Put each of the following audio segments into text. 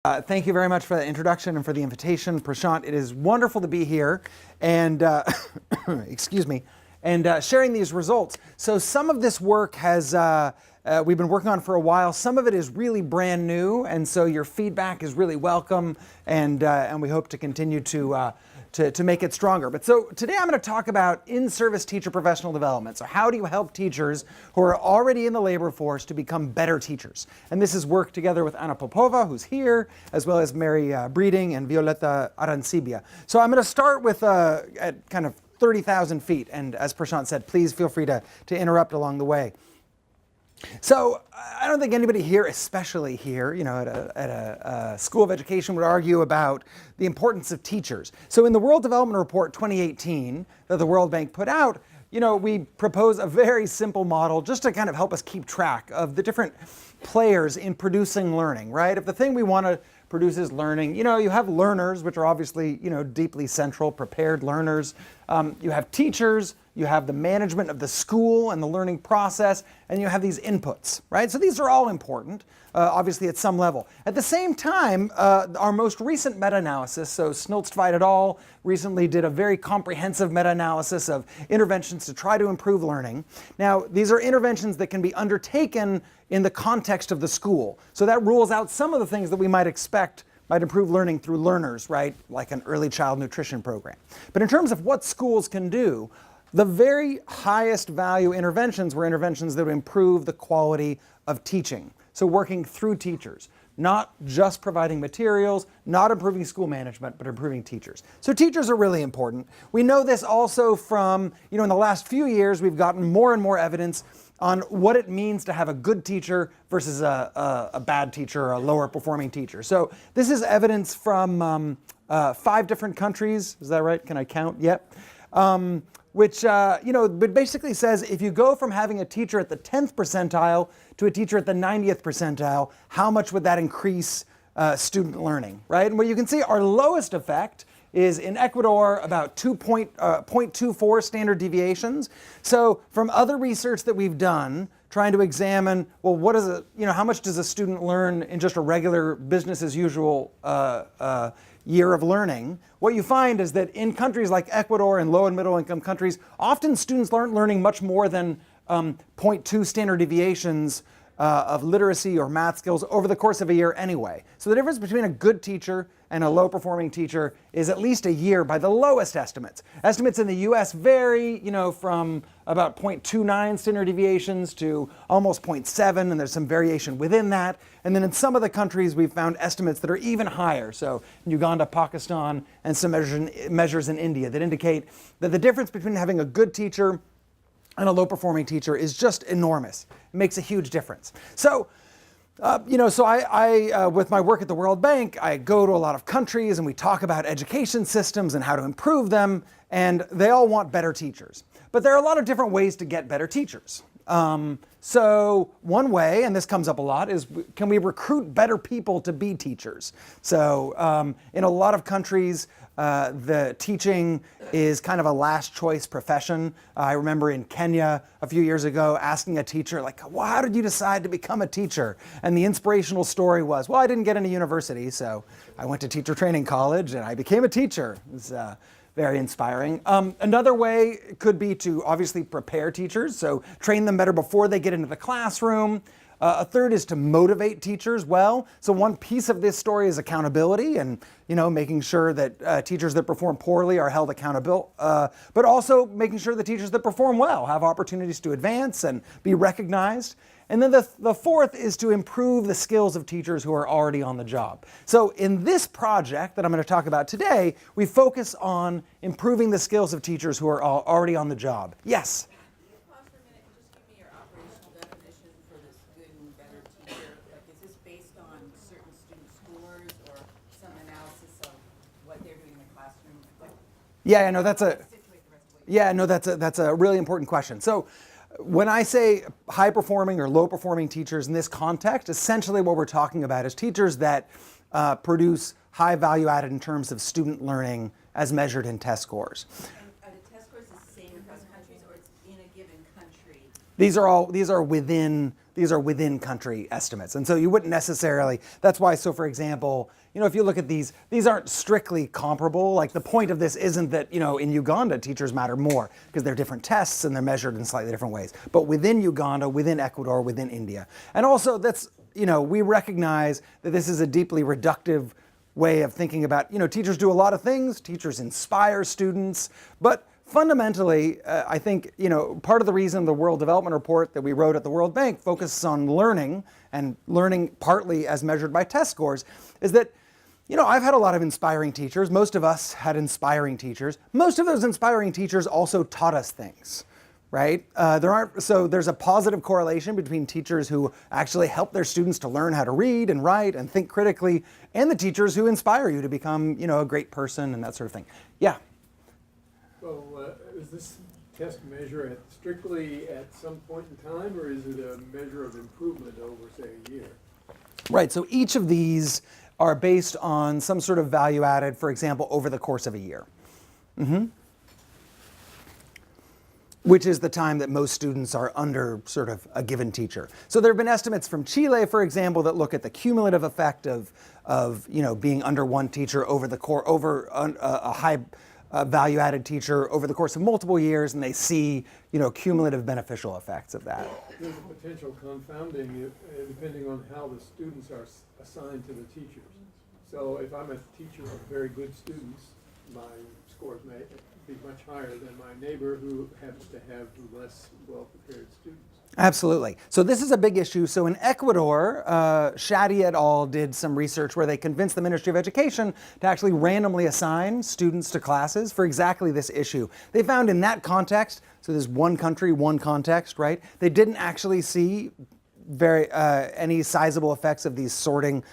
Thank you very much for the introduction and for the invitation, Prashant. It is wonderful to be here and, excuse me, and sharing these results. So some of this work has, we've been working on for a while. Some of it is really brand new, and so your feedback is really welcome, and we hope to continue to make it stronger. But so today I'm going to talk about in-service teacher professional development. So how do you help teachers who are already in the labor force to become better teachers? And this is work together with Anna Popova, who's here, as well as Mary Breeding and Violeta Arancibia. So I'm going to start with at kind of 30,000 feet. And as Prashant said, please feel free to interrupt along the way. So I don't think anybody here, especially here, at a school of education, would argue about the importance of teachers. So in the World Development Report 2018 that the World Bank put out, we propose a very simple model just to kind of help us keep track of the different players in producing learning, right? If the thing we want to produce is learning, you have learners, which are obviously, deeply central, prepared learners. You have teachers, you have the management of the school and the learning process, and you have these inputs, right? So these are all important, obviously at some level. At the same time, our most recent meta-analysis, so Snilstveit et al. Recently did a very comprehensive meta-analysis of interventions to try to improve learning. Now, these are interventions that can be undertaken in the context of the school. So that rules out some of the things that we might expect might improve learning through learners, right? Like an early child nutrition program. But in terms of what schools can do, the very highest value interventions were interventions that would improve the quality of teaching. So working through teachers, not just providing materials, not improving school management, but improving teachers. So teachers are really important. We know this also from, in the last few years, we've gotten more and more evidence on what it means to have a good teacher versus a bad teacher or a lower performing teacher. So this is evidence from 5 different countries. Is that right? Can I count? Yep. Which basically says if you go from having a teacher at the 10th percentile to a teacher at the 90th percentile, how much would that increase student learning, right? And what you can see, our lowest effect is in Ecuador about 0.24 standard deviations. So from other research that we've done, trying to examine, well, what is it, how much does a student learn in just a regular business as usual year of learning, what you find is that in countries like Ecuador and low and middle income countries, often students aren't learning much more than 0.2 standard deviations of literacy or math skills over the course of a year anyway. So the difference between a good teacher and a low performing teacher is at least a year by the lowest estimates. Estimates in the US vary, from about 0.29 standard deviations to almost 0.7, and there's some variation within that. And then in some of the countries, we've found estimates that are even higher. So in Uganda, Pakistan, and some measures in India that indicate that the difference between having a good teacher and a low-performing teacher is just enormous. It makes a huge difference. So, I with my work at the World Bank, I go to a lot of countries and we talk about education systems and how to improve them, and they all want better teachers. But there are a lot of different ways to get better teachers. So one way, and this comes up a lot, is can we recruit better people to be teachers? So in a lot of countries, the teaching is kind of a last choice profession. I remember in Kenya a few years ago asking a teacher, well, how did you decide to become a teacher? And the inspirational story was, well, I didn't get into university, so I went to teacher training college and I became a teacher. It was very inspiring. Another way could be to obviously prepare teachers, so train them better before they get into the classroom. A third is to motivate teachers well. So one piece of this story is accountability and making sure that teachers that perform poorly are held accountable, but also making sure the teachers that perform well have opportunities to advance and be recognized. And then the fourth is to improve the skills of teachers who are already on the job. So in this project that I'm going to talk about today, we focus on improving the skills of teachers who are already on the job. Yes? Yeah, no, that's a really important question. So when I say high performing or low performing teachers in this context, essentially what we're talking about is teachers that produce high value added in terms of student learning as measured in test scores. And are the test scores the same across countries, or it's in a given country? These are within these are within country estimates. And so you wouldn't necessarily, that's why, so for example, if you look at these aren't strictly comparable. Like the point of this isn't that, in Uganda, teachers matter more because they're different tests and they're measured in slightly different ways. But within Uganda, within Ecuador, within India. And also that's, we recognize that this is a deeply reductive way of thinking about, teachers do a lot of things, teachers inspire students, but fundamentally, I think, part of the reason the World Development Report that we wrote at the World Bank focuses on learning, and learning partly as measured by test scores, is that, I've had a lot of inspiring teachers. Most of us had inspiring teachers. Most of those inspiring teachers also taught us things, right? So there's a positive correlation between teachers who actually help their students to learn how to read and write and think critically, and the teachers who inspire you to become, a great person and that sort of thing. Yeah. So is this test measure strictly at some point in time, or is it a measure of improvement over, say, a year? Right, so each of these are based on some sort of value added, for example, over the course of a year. Which is the time that most students are under sort of a given teacher. So there have been estimates from Chile, for example, that look at the cumulative effect of being under one teacher over a high value-added teacher over the course of multiple years, and they see, cumulative beneficial effects of that. There's a potential confounding depending on how the students are assigned to the teachers. So if I'm a teacher of very good students, my scores may be much higher than my neighbor who happens to have less well-prepared students. Absolutely. So this is a big issue. So in Ecuador, Shadi et al. Did some research where they convinced the Ministry of Education to actually randomly assign students to classes for exactly this issue. They found in that context, so there's one country, one context, right? They didn't actually see any sizable effects of this sorting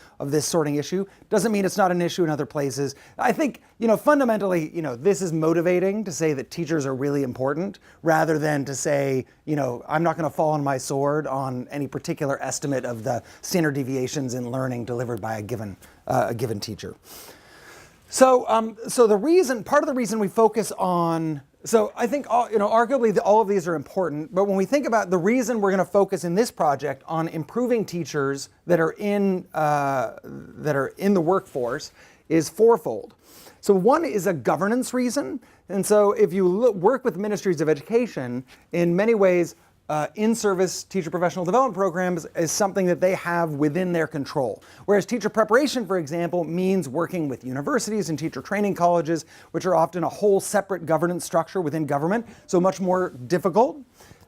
issue. Doesn't mean it's not an issue in other places. I think, fundamentally, this is motivating to say that teachers are really important rather than to say, I'm not going to fall on my sword on any particular estimate of the standard deviations in learning delivered by a given teacher. So, part of the reason we focus on, so I think, arguably all of these are important, but when we think about the reason we're going to focus in this project on improving teachers that are in the workforce is fourfold. So one is a governance reason, and so if you work with ministries of education, in many ways, in-service teacher professional development programs is something that they have within their control. Whereas teacher preparation, for example, means working with universities and teacher training colleges, which are often a whole separate governance structure within government, so much more difficult.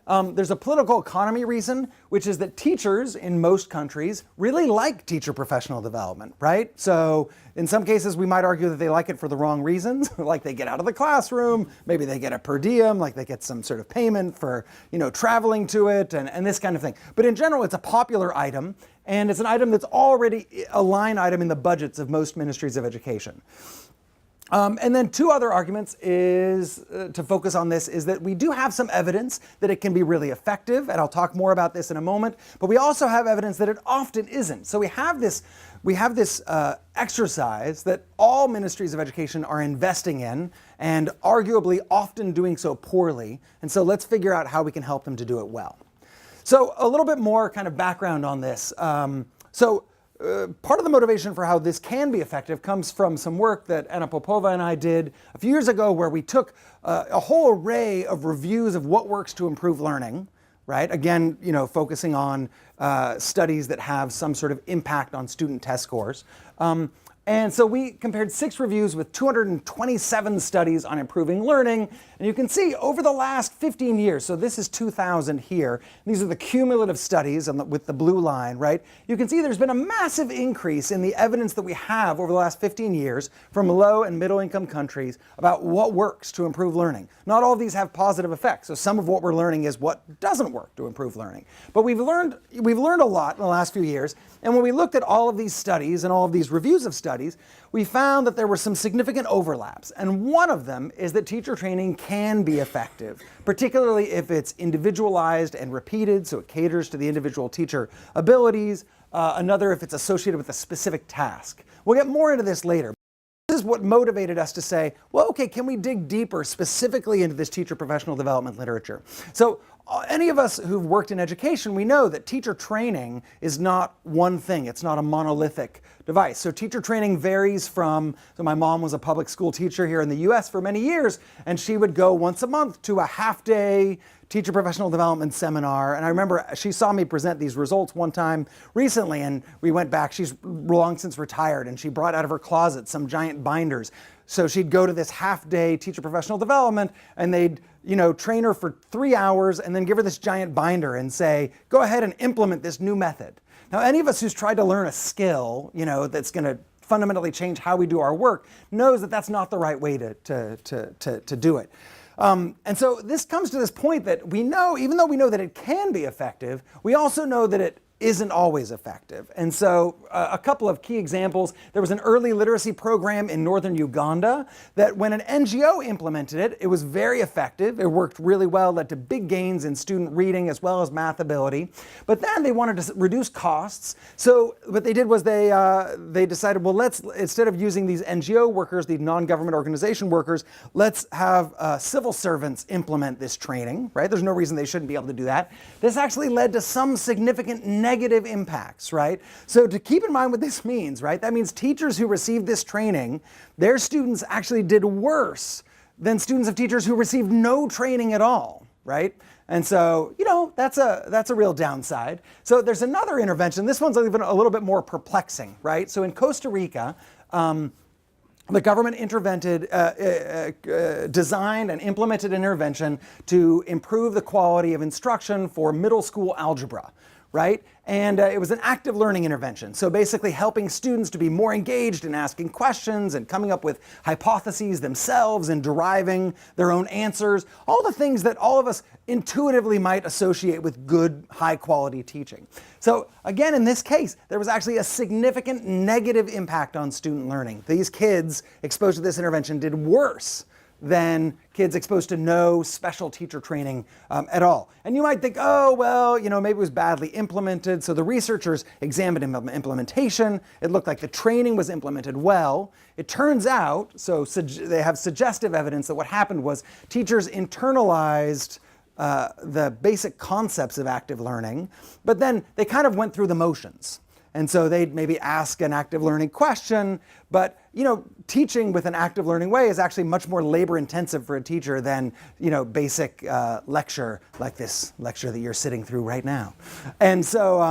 There's a political economy reason, which is that teachers in most countries really like teacher professional development, right? So in some cases, we might argue that they like it for the wrong reasons, like they get out of the classroom, maybe they get a per diem, like they get some sort of payment for, traveling to it and this kind of thing. But in general, it's a popular item, and it's an item that's already a line item in the budgets of most ministries of education. And then two other arguments is to focus on this is that we do have some evidence that it can be really effective, and I'll talk more about this in a moment, but we also have evidence that it often isn't. So we have this exercise that all ministries of education are investing in and arguably often doing so poorly, and so let's figure out how we can help them to do it well. So a little bit more kind of background on this. Part of the motivation for how this can be effective comes from some work that Anna Popova and I did a few years ago where we took a whole array of reviews of what works to improve learning, right? Again, focusing on studies that have some sort of impact on student test scores. And so we compared 6 reviews with 227 studies on improving learning. And you can see over the last 15 years, so this is 2000 here, these are the cumulative studies with the blue line, right? You can see there's been a massive increase in the evidence that we have over the last 15 years from low and middle income countries about what works to improve learning. Not all of these have positive effects. So some of what we're learning is what doesn't work to improve learning. But we've learned a lot in the last few years. And when we looked at all of these studies and all of these reviews of studies, we found that there were some significant overlaps. And one of them is that teacher training can be effective, particularly if it's individualized and repeated, so it caters to the individual teacher abilities. Another, if it's associated with a specific task. We'll get more into this later. This is what motivated us to say, well, okay, can we dig deeper specifically into this teacher professional development literature? So any of us who've worked in education, we know that teacher training is not one thing. It's not a monolithic device. So teacher training varies from, so my mom was a public school teacher here in the US for many years, and she would go once a month to a half-day teacher professional development seminar. And I remember she saw me present these results one time recently, and we went back. She's long since retired, and she brought out of her closet some giant binders. So she'd go to this half-day teacher professional development, and they'd train her for 3 hours and then give her this giant binder and say, go ahead and implement this new method. Now, any of us who's tried to learn a skill, that's going to fundamentally change how we do our work, knows that that's not the right way to do it. And so this comes to this point that we know, even though we know that it can be effective, we also know that it isn't always effective. And so a couple of key examples. There was an early literacy program in northern Uganda that when an NGO implemented it, it was very effective. It worked really well, led to big gains in student reading as well as math ability. But then they wanted to reduce costs. So what they did was they decided, well, let's, instead of using these NGO workers, these non-government organization workers, let's have civil servants implement this training, right? There's no reason they shouldn't be able to do that. This actually led to some significant negative impacts, right? So to keep in mind what this means, right? That means teachers who received this training, their students actually did worse than students of teachers who received no training at all, right? And so, that's a real downside. So there's another intervention. This one's even a little bit more perplexing, right? So in Costa Rica, the government designed and implemented an intervention to improve the quality of instruction for middle school algebra, right? And it was an active learning intervention. So basically helping students to be more engaged in asking questions and coming up with hypotheses themselves and deriving their own answers. All the things that all of us intuitively might associate with good, high quality teaching. So again, in this case, there was actually a significant negative impact on student learning. These kids exposed to this intervention did worse than kids exposed to no special teacher training at all. And you might think, oh, well, maybe it was badly implemented. So the researchers examined implementation. It looked like the training was implemented well. It turns out, so they have suggestive evidence that what happened was teachers internalized the basic concepts of active learning, but then they kind of went through the motions. And so they'd maybe ask an active learning question, but teaching with an active learning way is actually much more labor intensive for a teacher than basic lecture like this lecture that you're sitting through right now. And so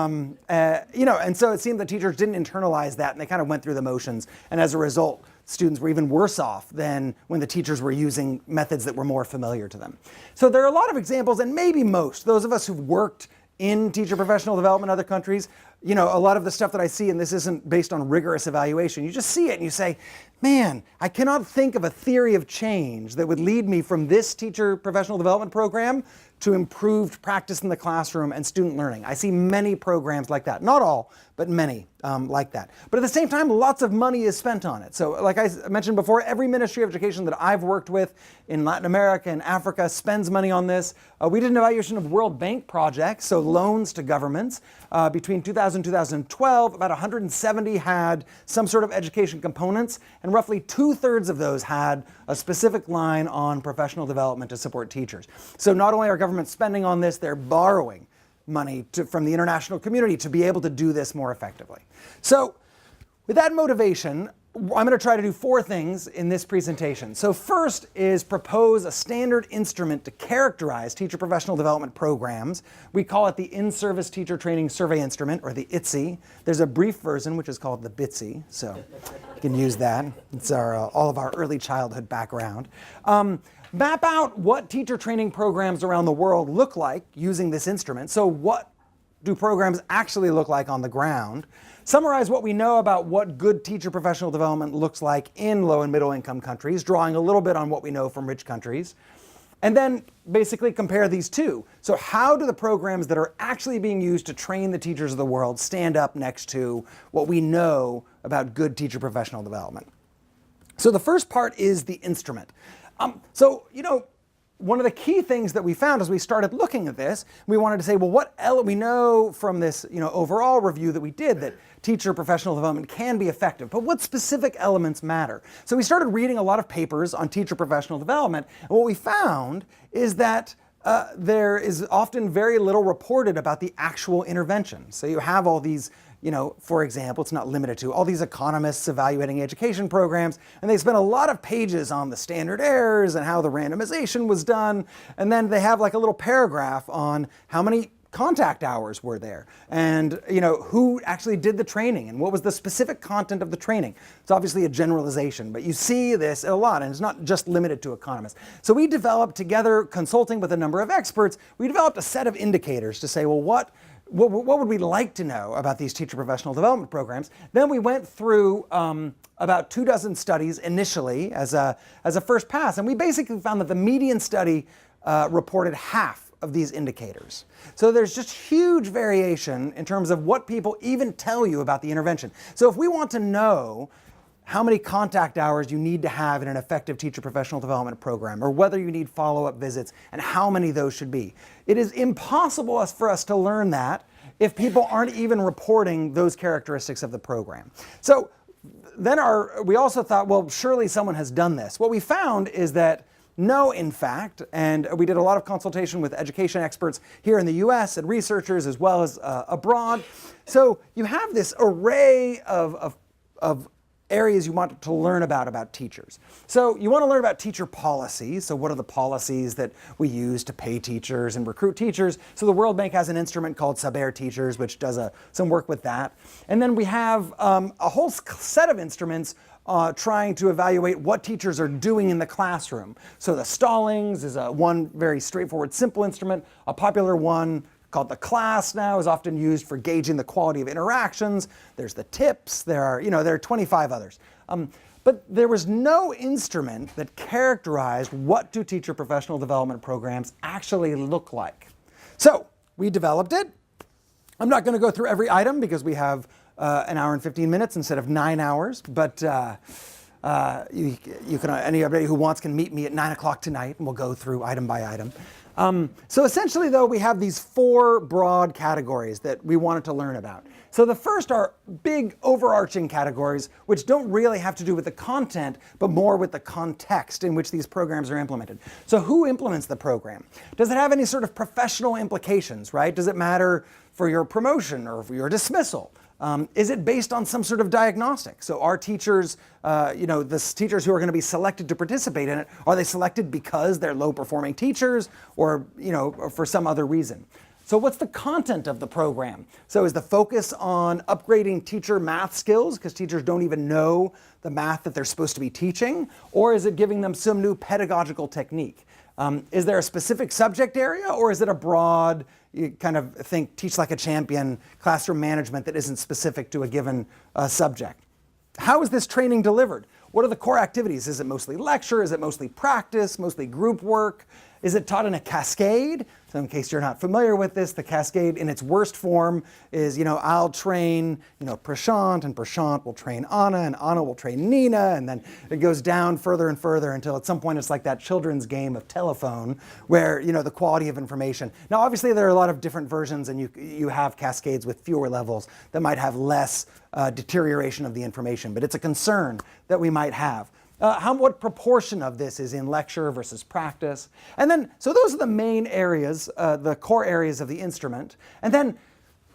and so it seemed that teachers didn't internalize that, and they kind of went through the motions. And as a result, students were even worse off than when the teachers were using methods that were more familiar to them. So there are a lot of examples, and maybe most, those of us who've worked in teacher professional development in other countries, a lot of the stuff that I see, and this isn't based on rigorous evaluation, you just see it and you say, man, I cannot think of a theory of change that would lead me from this teacher professional development program to improved practice in the classroom and student learning. I see many programs like that. Not all, but many like that. But at the same time, lots of money is spent on it. So like I mentioned before, every Ministry of Education that I've worked with in Latin America and Africa spends money on this. We did an evaluation of World Bank projects, so loans to governments. Between 2000 and 2012, about 170 had some sort of education components, and roughly 2/3 of those had a specific line on professional development to support teachers. So not only are governments spending on this, they're borrowing money from the international community to be able to do this more effectively. So with that motivation, I'm going to try to do 4 things in this presentation. So first is propose a standard instrument to characterize teacher professional development programs. We call it the InService Teacher Training Survey Instrument, or the ITTSI. There's a brief version which is called the BITSI, so you can use that. It's all of our early childhood background. Map out what teacher training programs around the world look like using this instrument. So what do programs actually look like on the ground? Summarize what we know about what good teacher professional development looks like in low and middle income countries, drawing a little bit on what we know from rich countries. And then basically compare these two. So how do the programs that are actually being used to train the teachers of the world stand up next to what we know about good teacher professional development? So the first part is the instrument. One of the key things that we found as we started looking at this, we wanted to say, well, we know from this overall review that we did that teacher professional development can be effective, but what specific elements matter? So we started reading a lot of papers on teacher professional development, and what we found is that there is often very little reported about the actual intervention. So you have all these, for example, it's not limited to all these economists evaluating education programs, and they spend a lot of pages on the standard errors and how the randomization was done, and then they have like a little paragraph on how many contact hours were there, and who actually did the training and what was the specific content of the training. It's obviously a generalization, but you see this a lot, and it's not just limited to economists. So we developed together, consulting with a number of experts, we developed a set of indicators to say, well, what would we like to know about these teacher professional development programs? Then we went through about 24 studies initially as a first pass, and we basically found that the median study reported half of these indicators. So there's just huge variation in terms of what people even tell you about the intervention. So if we want to know how many contact hours you need to have in an effective teacher professional development program, or whether you need follow-up visits and how many those should be, it is impossible for us to learn that if people aren't even reporting those characteristics of the program. So then we also thought, well, surely someone has done this. What we found is that no, in fact, and we did a lot of consultation with education experts here in the US and researchers as well as abroad. So you have this array of areas you want to learn about teachers. So you want to learn about teacher policies. So what are the policies that we use to pay teachers and recruit teachers? So the World Bank has an instrument called Saber Teachers, which does some work with that. And then we have a whole set of instruments trying to evaluate what teachers are doing in the classroom. So the Stallings is one very straightforward, simple instrument. A popular one called the class now is often used for gauging the quality of interactions. There's the tips. There are 25 others. But there was no instrument that characterized what do teacher professional development programs actually look like. So we developed it. I'm not going to go through every item because we have an hour and 15 minutes instead of 9 hours, but anybody who wants can meet me at 9 o'clock tonight and we'll go through item by item. So essentially though, we have these 4 broad categories that we wanted to learn about. So the first are big overarching categories which don't really have to do with the content, but more with the context in which these programs are implemented. So who implements the program? Does it have any sort of professional implications, right? Does it matter for your promotion or for your dismissal? Is it based on some sort of diagnostic? So are teachers, the teachers who are going to be selected to participate in it, are they selected because they're low-performing teachers or, for some other reason? So what's the content of the program? So is the focus on upgrading teacher math skills because teachers don't even know the math that they're supposed to be teaching? Or is it giving them some new pedagogical technique? Is there a specific subject area, or is it a broad, you kind of think teach like a champion classroom management that isn't specific to a given subject? How is this training delivered? What are the core activities? Is it mostly lecture? Is it mostly practice? Mostly group work? Is it taught in a cascade? So in case you're not familiar with this, the cascade in its worst form is, I'll train, Prashant, and Prashant will train Anna, and Anna will train Nina, and then it goes down further and further until at some point it's like that children's game of telephone where, the quality of information. Now, obviously there are a lot of different versions, and you have cascades with fewer levels that might have less deterioration of the information, but it's a concern that we might have. What proportion of this is in lecture versus practice? And then, so those are the main areas, the core areas of the instrument. And then,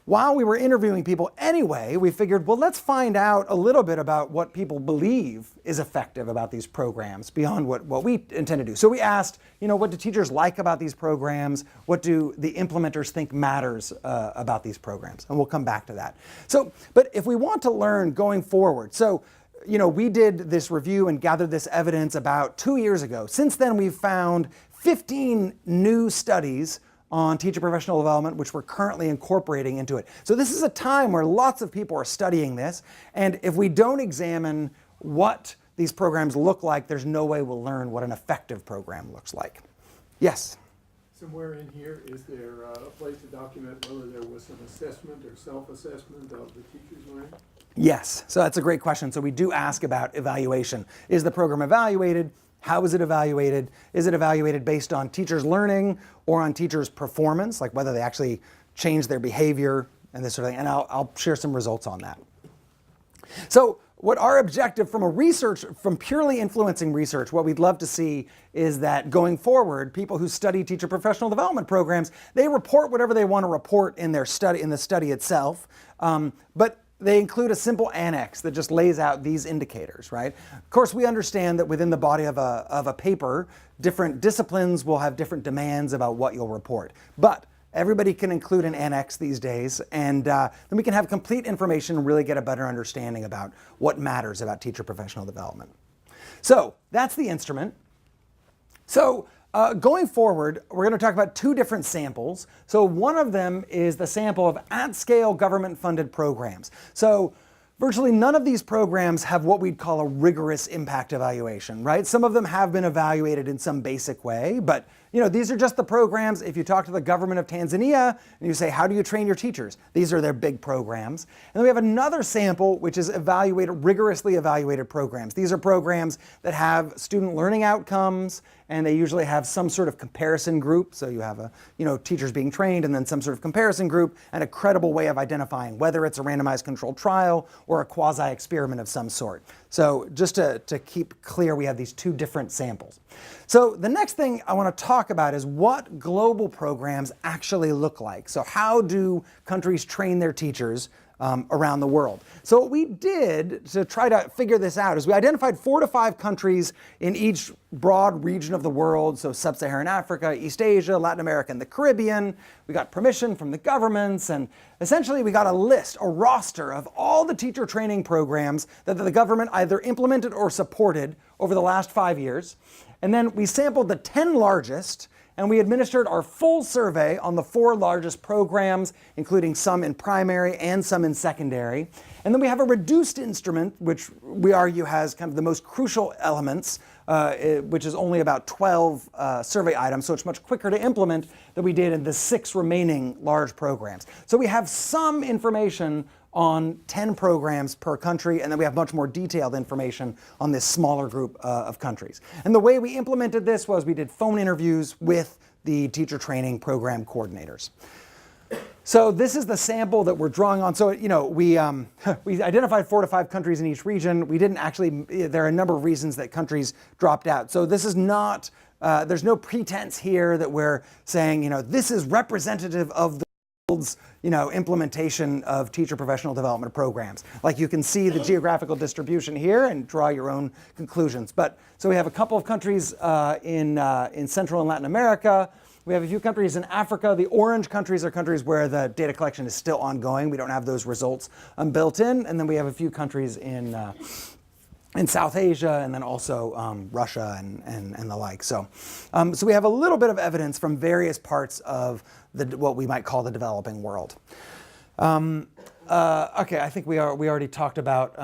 while we were interviewing people anyway, we figured, well, let's find out a little bit about what people believe is effective about these programs beyond what we intend to do. So we asked, what do teachers like about these programs? What do the implementers think matters about these programs? And we'll come back to that. So, but if we want to learn going forward, so we did this review and gathered this evidence about 2 years ago. Since then, we've found 15 new studies on teacher professional development, which we're currently incorporating into it. So this is a time where lots of people are studying this. And if we don't examine what these programs look like, there's no way we'll learn what an effective program looks like. Yes? Somewhere in here, is there a place to document whether there was some assessment or self-assessment of the teacher's learning? Yes, so that's a great question. So we do ask about evaluation. Is the program evaluated? How is it evaluated? Is it evaluated based on teachers' learning or on teachers' performance, like whether they actually change their behavior and this sort of thing? And I'll share some results on that. So what our objective from purely influencing research, what we'd love to see is that going forward, people who study teacher professional development programs, they report whatever they want to report in their study, in the study itself, but they include a simple annex that just lays out these indicators, right? Of course, we understand that within the body of a paper, different disciplines will have different demands about what you'll report. But everybody can include an annex these days, and then we can have complete information and really get a better understanding about what matters about teacher professional development. So that's the instrument. So going forward, we're going to talk about two different samples. So one of them is the sample of at-scale government-funded programs. So virtually none of these programs have what we'd call a rigorous impact evaluation, right? Some of them have been evaluated in some basic way, but these are just the programs. If you talk to the government of Tanzania and you say, how do you train your teachers? These are their big programs. And then we have another sample, which is rigorously evaluated programs. These are programs that have student learning outcomes, and they usually have some sort of comparison group. So you have teachers being trained and then some sort of comparison group and a credible way of identifying whether it's a randomized controlled trial or a quasi-experiment of some sort. So just to keep clear, we have these two different samples. So the next thing I want to talk about is what global programs actually look like. So how do countries train their teachers around the world? So what we did to try to figure this out is we identified 4 to 5 countries in each broad region of the world, so sub-Saharan Africa, East Asia, Latin America, and the Caribbean. We got permission from the governments, and essentially we got a list, a roster of all the teacher training programs that the government either implemented or supported over the last 5 years. And then we sampled the 10 largest, and we administered our full survey on the 4 largest programs, including some in primary and some in secondary. And then we have a reduced instrument, which we argue has kind of the most crucial elements, which is only about 12 survey items, so it's much quicker to implement than we did in the 6 remaining large programs. So we have some information on 10 programs per country, and then we have much more detailed information on this smaller group of countries. And the way we implemented this was we did phone interviews with the teacher training program coordinators. So this is the sample that we're drawing on. So we identified 4 to 5 countries in each region. We didn't actually. There are a number of reasons that countries dropped out. So this is not. There's no pretense here that we're saying this is representative of the world's implementation of teacher professional development programs. Like you can see the geographical distribution here and draw your own conclusions. But so we have a couple of countries in Central and Latin America. We have a few countries in Africa. The orange countries are countries where the data collection is still ongoing. We don't have those results built in. And then we have a few countries in South Asia, and then also Russia and the like. So we have a little bit of evidence from various parts of what we might call the developing world. Okay, I think we already talked about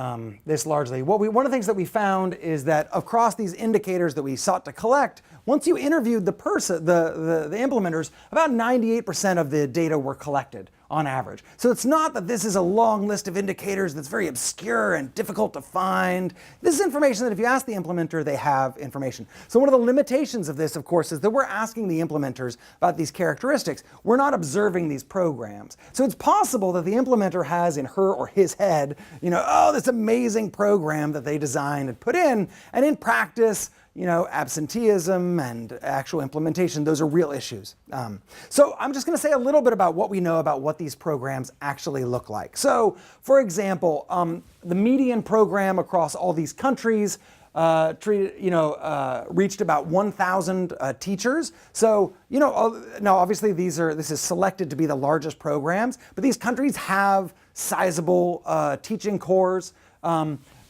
this largely. One of the things that we found is that across these indicators that we sought to collect, once you interviewed the implementers, about 98% of the data were collected on average. So it's not that this is a long list of indicators that's very obscure and difficult to find. This is information that if you ask the implementer, they have information. So one of the limitations of this, of course, is that we're asking the implementers about these characteristics. We're not observing these programs. So it's possible that the implementer has in her or his head, this amazing program that they designed and put in, and in practice, absenteeism and actual implementation, those are real issues. So I'm just going to say a little bit about what we know about what these programs actually look like. So, for example, the median program across all these countries reached about 1,000 teachers. So, now obviously this is selected to be the largest programs, but these countries have sizable teaching cores.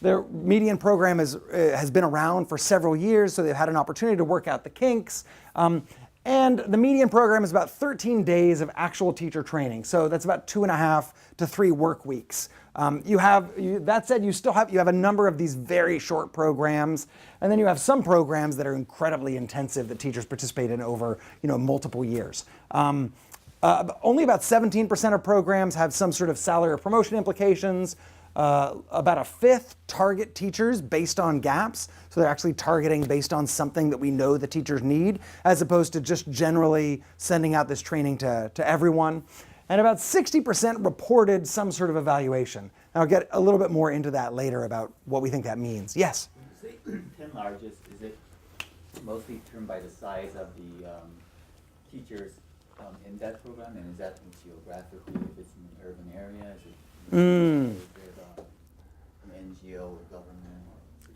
Their median program has been around for several years, so they've had an opportunity to work out the kinks. And the median program is about 13 days of actual teacher training. So that's about 2.5 to 3 work weeks. That said, you have a number of these very short programs, and then you have some programs that are incredibly intensive that teachers participate in over multiple years. Only about 17% of programs have some sort of salary or promotion implications. About a fifth target teachers based on gaps. So they're actually targeting based on something that we know the teachers need, as opposed to just generally sending out this training to everyone. And about 60% reported some sort of evaluation. And I'll get a little bit more into that later about what we think that means. Yes? When you say 10 largest, is it mostly determined by the size of the teachers in that program? And is that geographically, if it's in an urban area? Is it an NGO or government?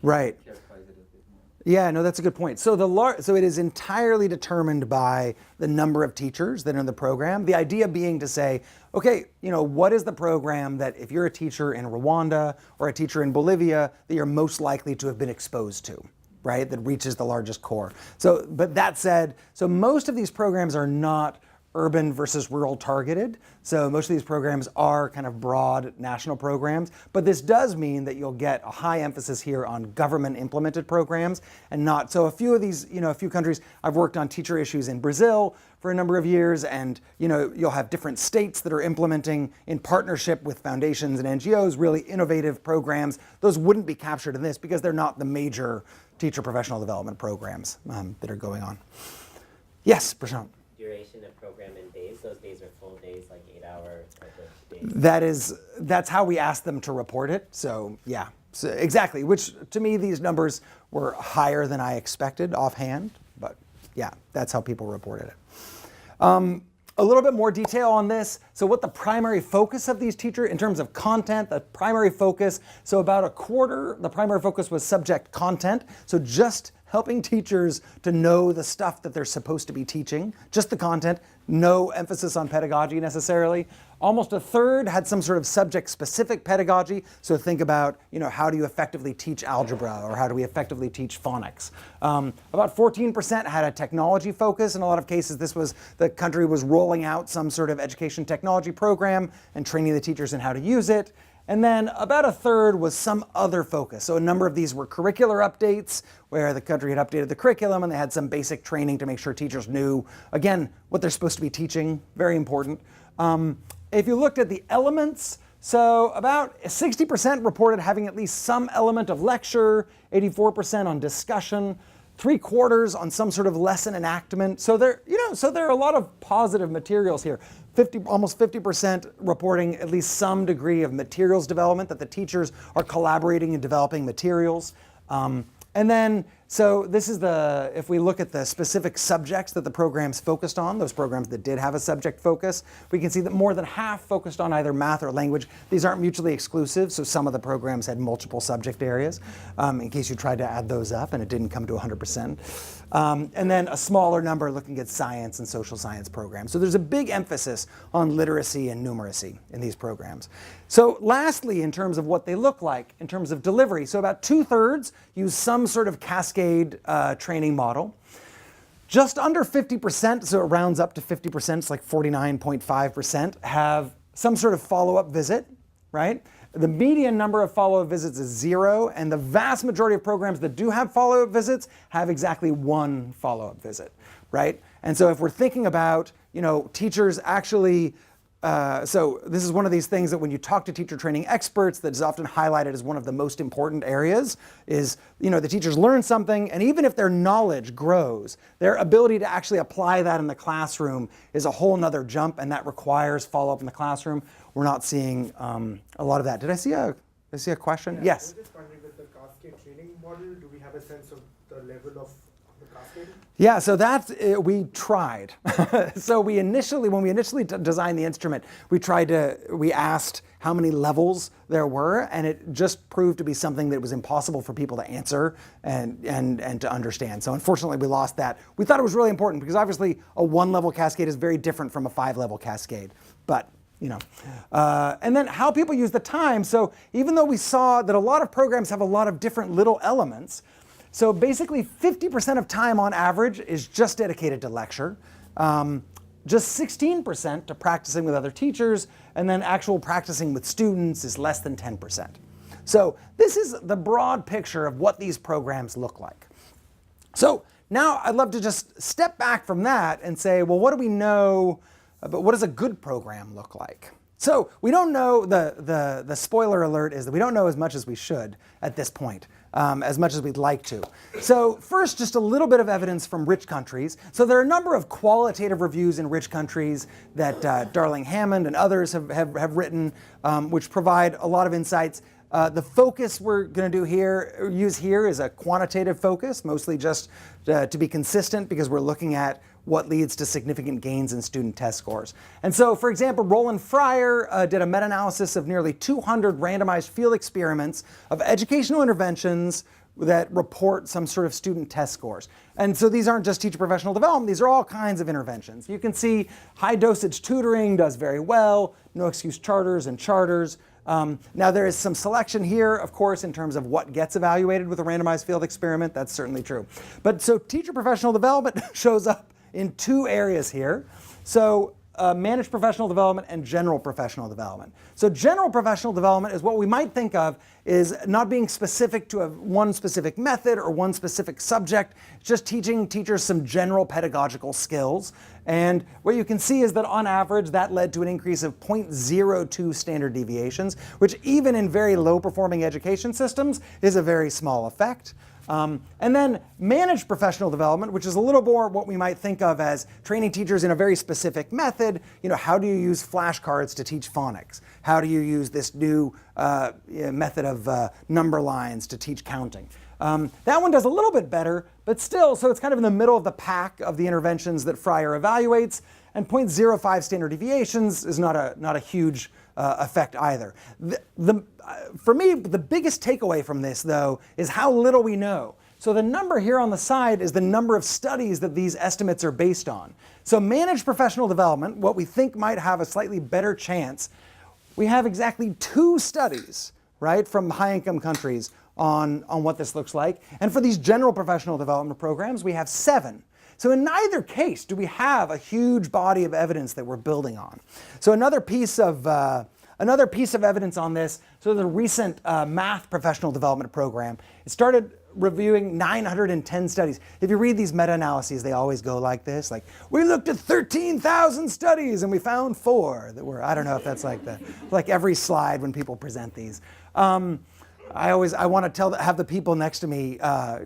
Right. Characterize it a bit more. Yeah, no, that's a good point. So so it is entirely determined by the number of teachers that are in the program. The idea being to say, okay, what is the program that if you're a teacher in Rwanda or a teacher in Bolivia that you're most likely to have been exposed to, right? That reaches the largest core. So, but that said, so most of these programs are not urban versus rural targeted. So most of these programs are kind of broad national programs, but this does mean that you'll get a high emphasis here on government implemented programs and not, so a few of these, a few countries, I've worked on teacher issues in Brazil for a number of years, and you'll have different states that are implementing in partnership with foundations and NGOs, really innovative programs. Those wouldn't be captured in this because they're not the major teacher professional development programs that are going on. Yes, Prashant. Duration of program in days. Those days are full days, like 8-hour type of days. That's how we asked them to report it. So yeah, so exactly. Which to me, these numbers were higher than I expected offhand. But yeah, that's how people reported it. A little bit more detail on this. So what the primary focus of these teachers, in terms of content, the primary focus, so about a quarter, the primary focus was subject content. So just helping teachers to know the stuff that they're supposed to be teaching, just the content, no emphasis on pedagogy necessarily. Almost a third had some sort of subject-specific pedagogy. So think about, how do you effectively teach algebra, or how do we effectively teach phonics? About 14% had a technology focus. In a lot of cases, the country was rolling out some sort of education technology program and training the teachers in how to use it. And then about a third was some other focus. So a number of these were curricular updates, where the country had updated the curriculum and they had some basic training to make sure teachers knew, again, what they're supposed to be teaching, very important. If you looked at the elements, so about 60% reported having at least some element of lecture, 84% on discussion, 3/4 on some sort of lesson enactment. So there are a lot of positive materials here. Almost 50% reporting at least some degree of materials development, that the teachers are collaborating and developing materials. And then, so this is if we look at the specific subjects that the programs focused on, those programs that did have a subject focus, we can see that more than half focused on either math or language. These aren't mutually exclusive, so some of the programs had multiple subject areas, in case you tried to add those up and it didn't come to 100%. And then a smaller number looking at science and social science programs. So there's a big emphasis on literacy and numeracy in these programs. So lastly, in terms of what they look like, in terms of delivery, so about 2/3 use some sort of cascade training model. Just under 50%, so it rounds up to 50%, it's like 49.5%, have some sort of follow-up visit, right? The median number of follow-up visits is 0, and the vast majority of programs that do have follow-up visits have exactly 1 follow-up visit, right? And so if we're thinking about, teachers actually, so this is one of these things that when you talk to teacher training experts that is often highlighted as one of the most important areas is, the teachers learn something, and even if their knowledge grows, their ability to actually apply that in the classroom is a whole nother jump, and that requires follow-up in the classroom. We're not seeing a lot of that. Did I see a question? Yeah, Yes. I was just wondering, with the cascade training model, do we have a sense of the level of the cascading? Yeah, so we tried. So when we initially designed the instrument, we asked how many levels there were, and it just proved to be something that was impossible for people to answer and to understand. So unfortunately, we lost that. We thought it was really important because obviously a 1-level cascade is very different from a 5-level cascade. But and then how people use the time. So even though we saw that a lot of programs have a lot of different little elements, so basically 50% of time on average is just dedicated to lecture, just 16% to practicing with other teachers, and then actual practicing with students is less than 10%. So this is the broad picture of what these programs look like. So now I'd love to just step back from that and say, well, what do we know? But what does a good program look like? So we don't know, the spoiler alert is that we don't know as much as we should at this point. as much as we'd like to. So first, just a little bit of evidence from rich countries. So there are a number of qualitative reviews in rich countries that Darling Hammond and others have written, which provide a lot of insights. The focus we're going to use here is a quantitative focus, mostly just to be consistent because we're looking at what leads to significant gains in student test scores. And so, for example, Roland Fryer did a meta-analysis of nearly 200 randomized field experiments of educational interventions that report some sort of student test scores. And so these aren't just teacher professional development, these are all kinds of interventions. You can see high dosage tutoring does very well, no excuse charters and charters. Now there is some selection here, of course, in terms of what gets evaluated with a randomized field experiment. That's certainly true. But so teacher professional development shows up in two areas here. So managed professional development and general professional development. So general professional development is what we might think of is not being specific to one specific method or one specific subject, just teaching teachers some general pedagogical skills. And what you can see is that on average, that led to an increase of 0.02 standard deviations, which even in very low performing education systems is a very small effect. And then managed professional development, which is a little more what we might think of as training teachers in a very specific method. You know, how do you use flashcards to teach phonics? How do you use this new method of number lines to teach counting? That one does a little bit better, but still, so it's kind of in the middle of the pack of the interventions that Fryer evaluates, and 0.05 standard deviations is not a huge effect either. For me, the biggest takeaway from this, though, is how little we know. So the number here on the side is the number of studies that these estimates are based on. So managed professional development, what we think might have a slightly better chance, we have exactly 2 studies, right, from high-income countries on what this looks like. And for these general professional development programs, we have 7. So in neither case do we have a huge body of evidence that we're building on. So another piece of evidence on this, so the recent math professional development program, it started reviewing 910 studies. If you read these meta-analyses, they always go like this, like, we looked at 13,000 studies and we found 4 that were, I don't know if that's like every slide when people present these. I want to have the people next to me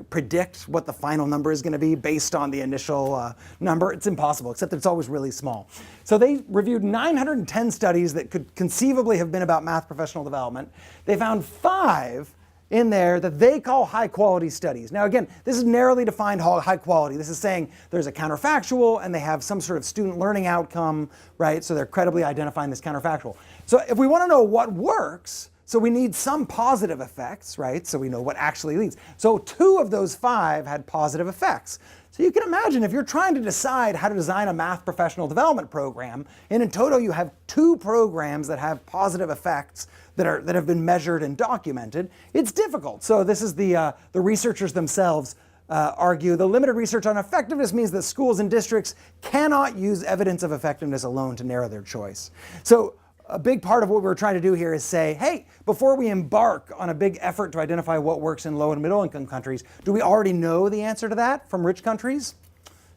predict what the final number is going to be based on the initial number. It's impossible, except that it's always really small. So they reviewed 910 studies that could conceivably have been about math professional development. They found 5 in there that they call high quality studies. Now again, this is narrowly defined high quality. This is saying there's a counterfactual and they have some sort of student learning outcome, right? So they're credibly identifying this counterfactual. So if we want to know what works, so we need some positive effects, right? So we know what actually leads. So 2 of those 5 had positive effects. So you can imagine if you're trying to decide how to design a math professional development program, and in total you have 2 programs that have positive effects that have been measured and documented, it's difficult. So this is the researchers themselves argue the limited research on effectiveness means that schools and districts cannot use evidence of effectiveness alone to narrow their choice. So a big part of what we're trying to do here is say, hey, before we embark on a big effort to identify what works in low and middle income countries, do we already know the answer to that from rich countries?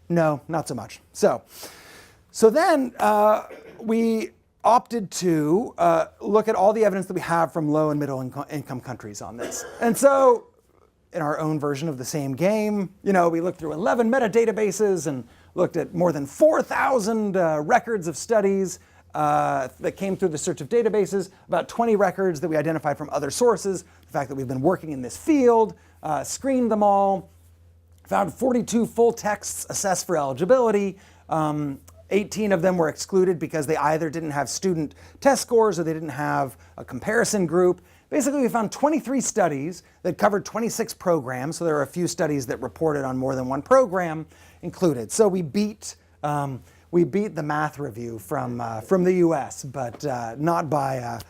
No, not so much. So then we opted to look at all the evidence that we have from low and middle income countries on this. And so in our own version of the same game, we looked through 11 metadatabases and looked at more than 4,000 records of studies that came through the search of databases, about 20 records that we identified from other sources, the fact that we've been working in this field, screened them all, found 42 full texts assessed for eligibility. 18 of them were excluded because they either didn't have student test scores or they didn't have a comparison group. Basically, we found 23 studies that covered 26 programs, so there are a few studies that reported on more than one program included. So we beat the math review from the US, but not by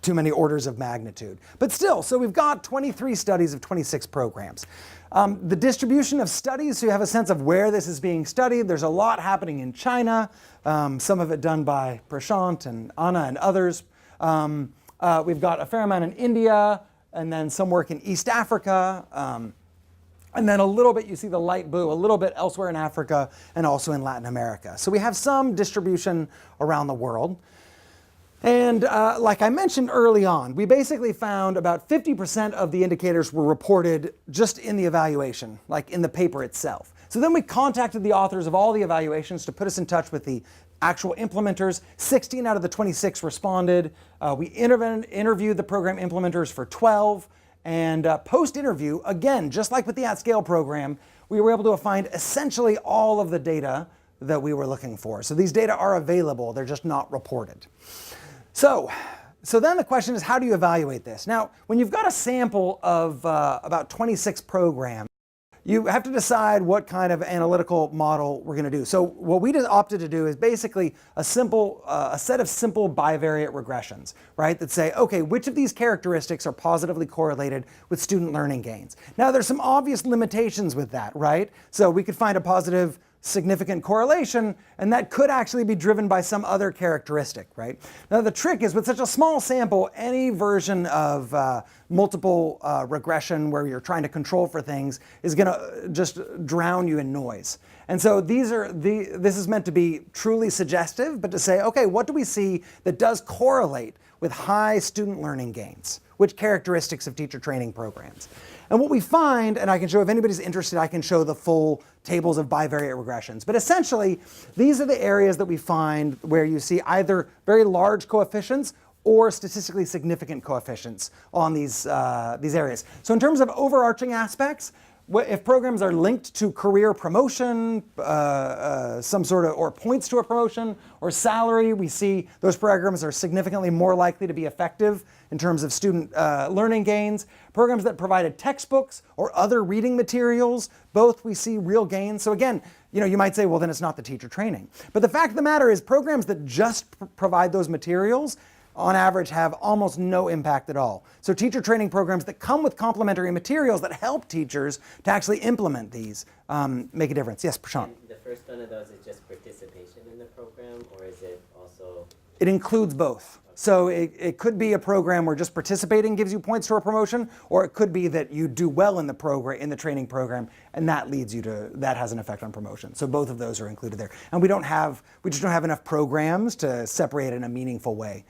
too many orders of magnitude. But still, so we've got 23 studies of 26 programs. The distribution of studies, so you have a sense of where this is being studied. There's a lot happening in China, some of it done by Prashant and Anna and others. We've got a fair amount in India, and then some work in East Africa. And then a little bit, you see the light blue, a little bit elsewhere in Africa and also in Latin America. So we have some distribution around the world. And like I mentioned early on, we basically found about 50% of the indicators were reported just in the evaluation, like in the paper itself. So then we contacted the authors of all the evaluations to put us in touch with the actual implementers. 16 out of the 26 responded. We interviewed the program implementers for 12. And post-interview, again, just like with the at-scale program, we were able to find essentially all of the data that we were looking for. So these data are available, they're just not reported. So then the question is, how do you evaluate this? Now, when you've got a sample of about 26 programs, you have to decide what kind of analytical model we're going to do. So what we opted to do is basically a set of simple bivariate regressions, right? That say, okay, which of these characteristics are positively correlated with student learning gains? Now, there's some obvious limitations with that, right? So we could find a positive significant correlation, and that could actually be driven by some other characteristic, right? Now the trick is with such a small sample, any version of multiple regression where you're trying to control for things is going to just drown you in noise. And so this is meant to be truly suggestive, but to say, okay, what do we see that does correlate with high student learning gains? Which characteristics of teacher training programs? And what we find, and I can show, if anybody's interested, I can show the full tables of bivariate regressions. But essentially, these are the areas that we find where you see either very large coefficients or statistically significant coefficients on these areas. So in terms of overarching aspects, if programs are linked to career promotion, some sort of, or points to a promotion, or salary, we see those programs are significantly more likely to be effective in terms of student learning gains. Programs that provided textbooks or other reading materials, both we see real gains. So again, you might say, well, then it's not the teacher training. But the fact of the matter is programs that just provide those materials on average have almost no impact at all. So teacher training programs that come with complementary materials that help teachers to actually implement these make a difference. Yes, Prashant. And the first one of those is just participation in the program, or is it also? It includes both. So it could be a program where just participating gives you points to a promotion, or it could be that you do well in the program, in the training program, and that leads you to, that has an effect on promotion. So both of those are included there. And we just don't have enough programs to separate in a meaningful way.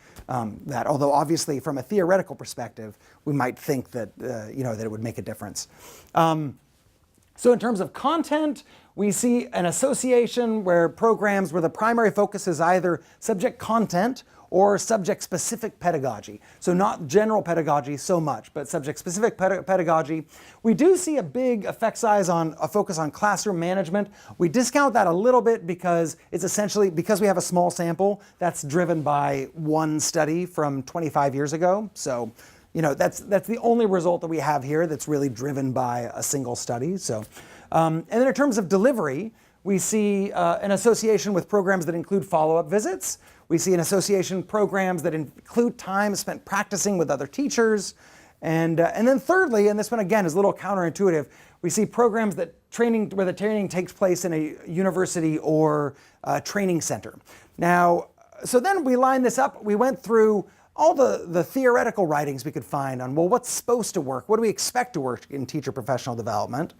That, although obviously from a theoretical perspective, we might think that, that it would make a difference. So in terms of content, we see an association where programs where the primary focus is either subject content or subject-specific pedagogy. So not general pedagogy so much, but subject-specific pedagogy. We do see a big effect size on a focus on classroom management. We discount that a little bit because it's essentially, because we have a small sample, that's driven by one study from 25 years ago. So, that's the only result that we have here that's really driven by a single study. So, and then in terms of delivery, we see an association with programs that include follow-up visits. We see an association programs that include time spent practicing with other teachers. And then thirdly, and this one again is a little counterintuitive, we see programs that where the training takes place in a university or training center. Now, so then we line this up. We went through all the theoretical writings we could find on, well, what's supposed to work? What do we expect to work in teacher professional development?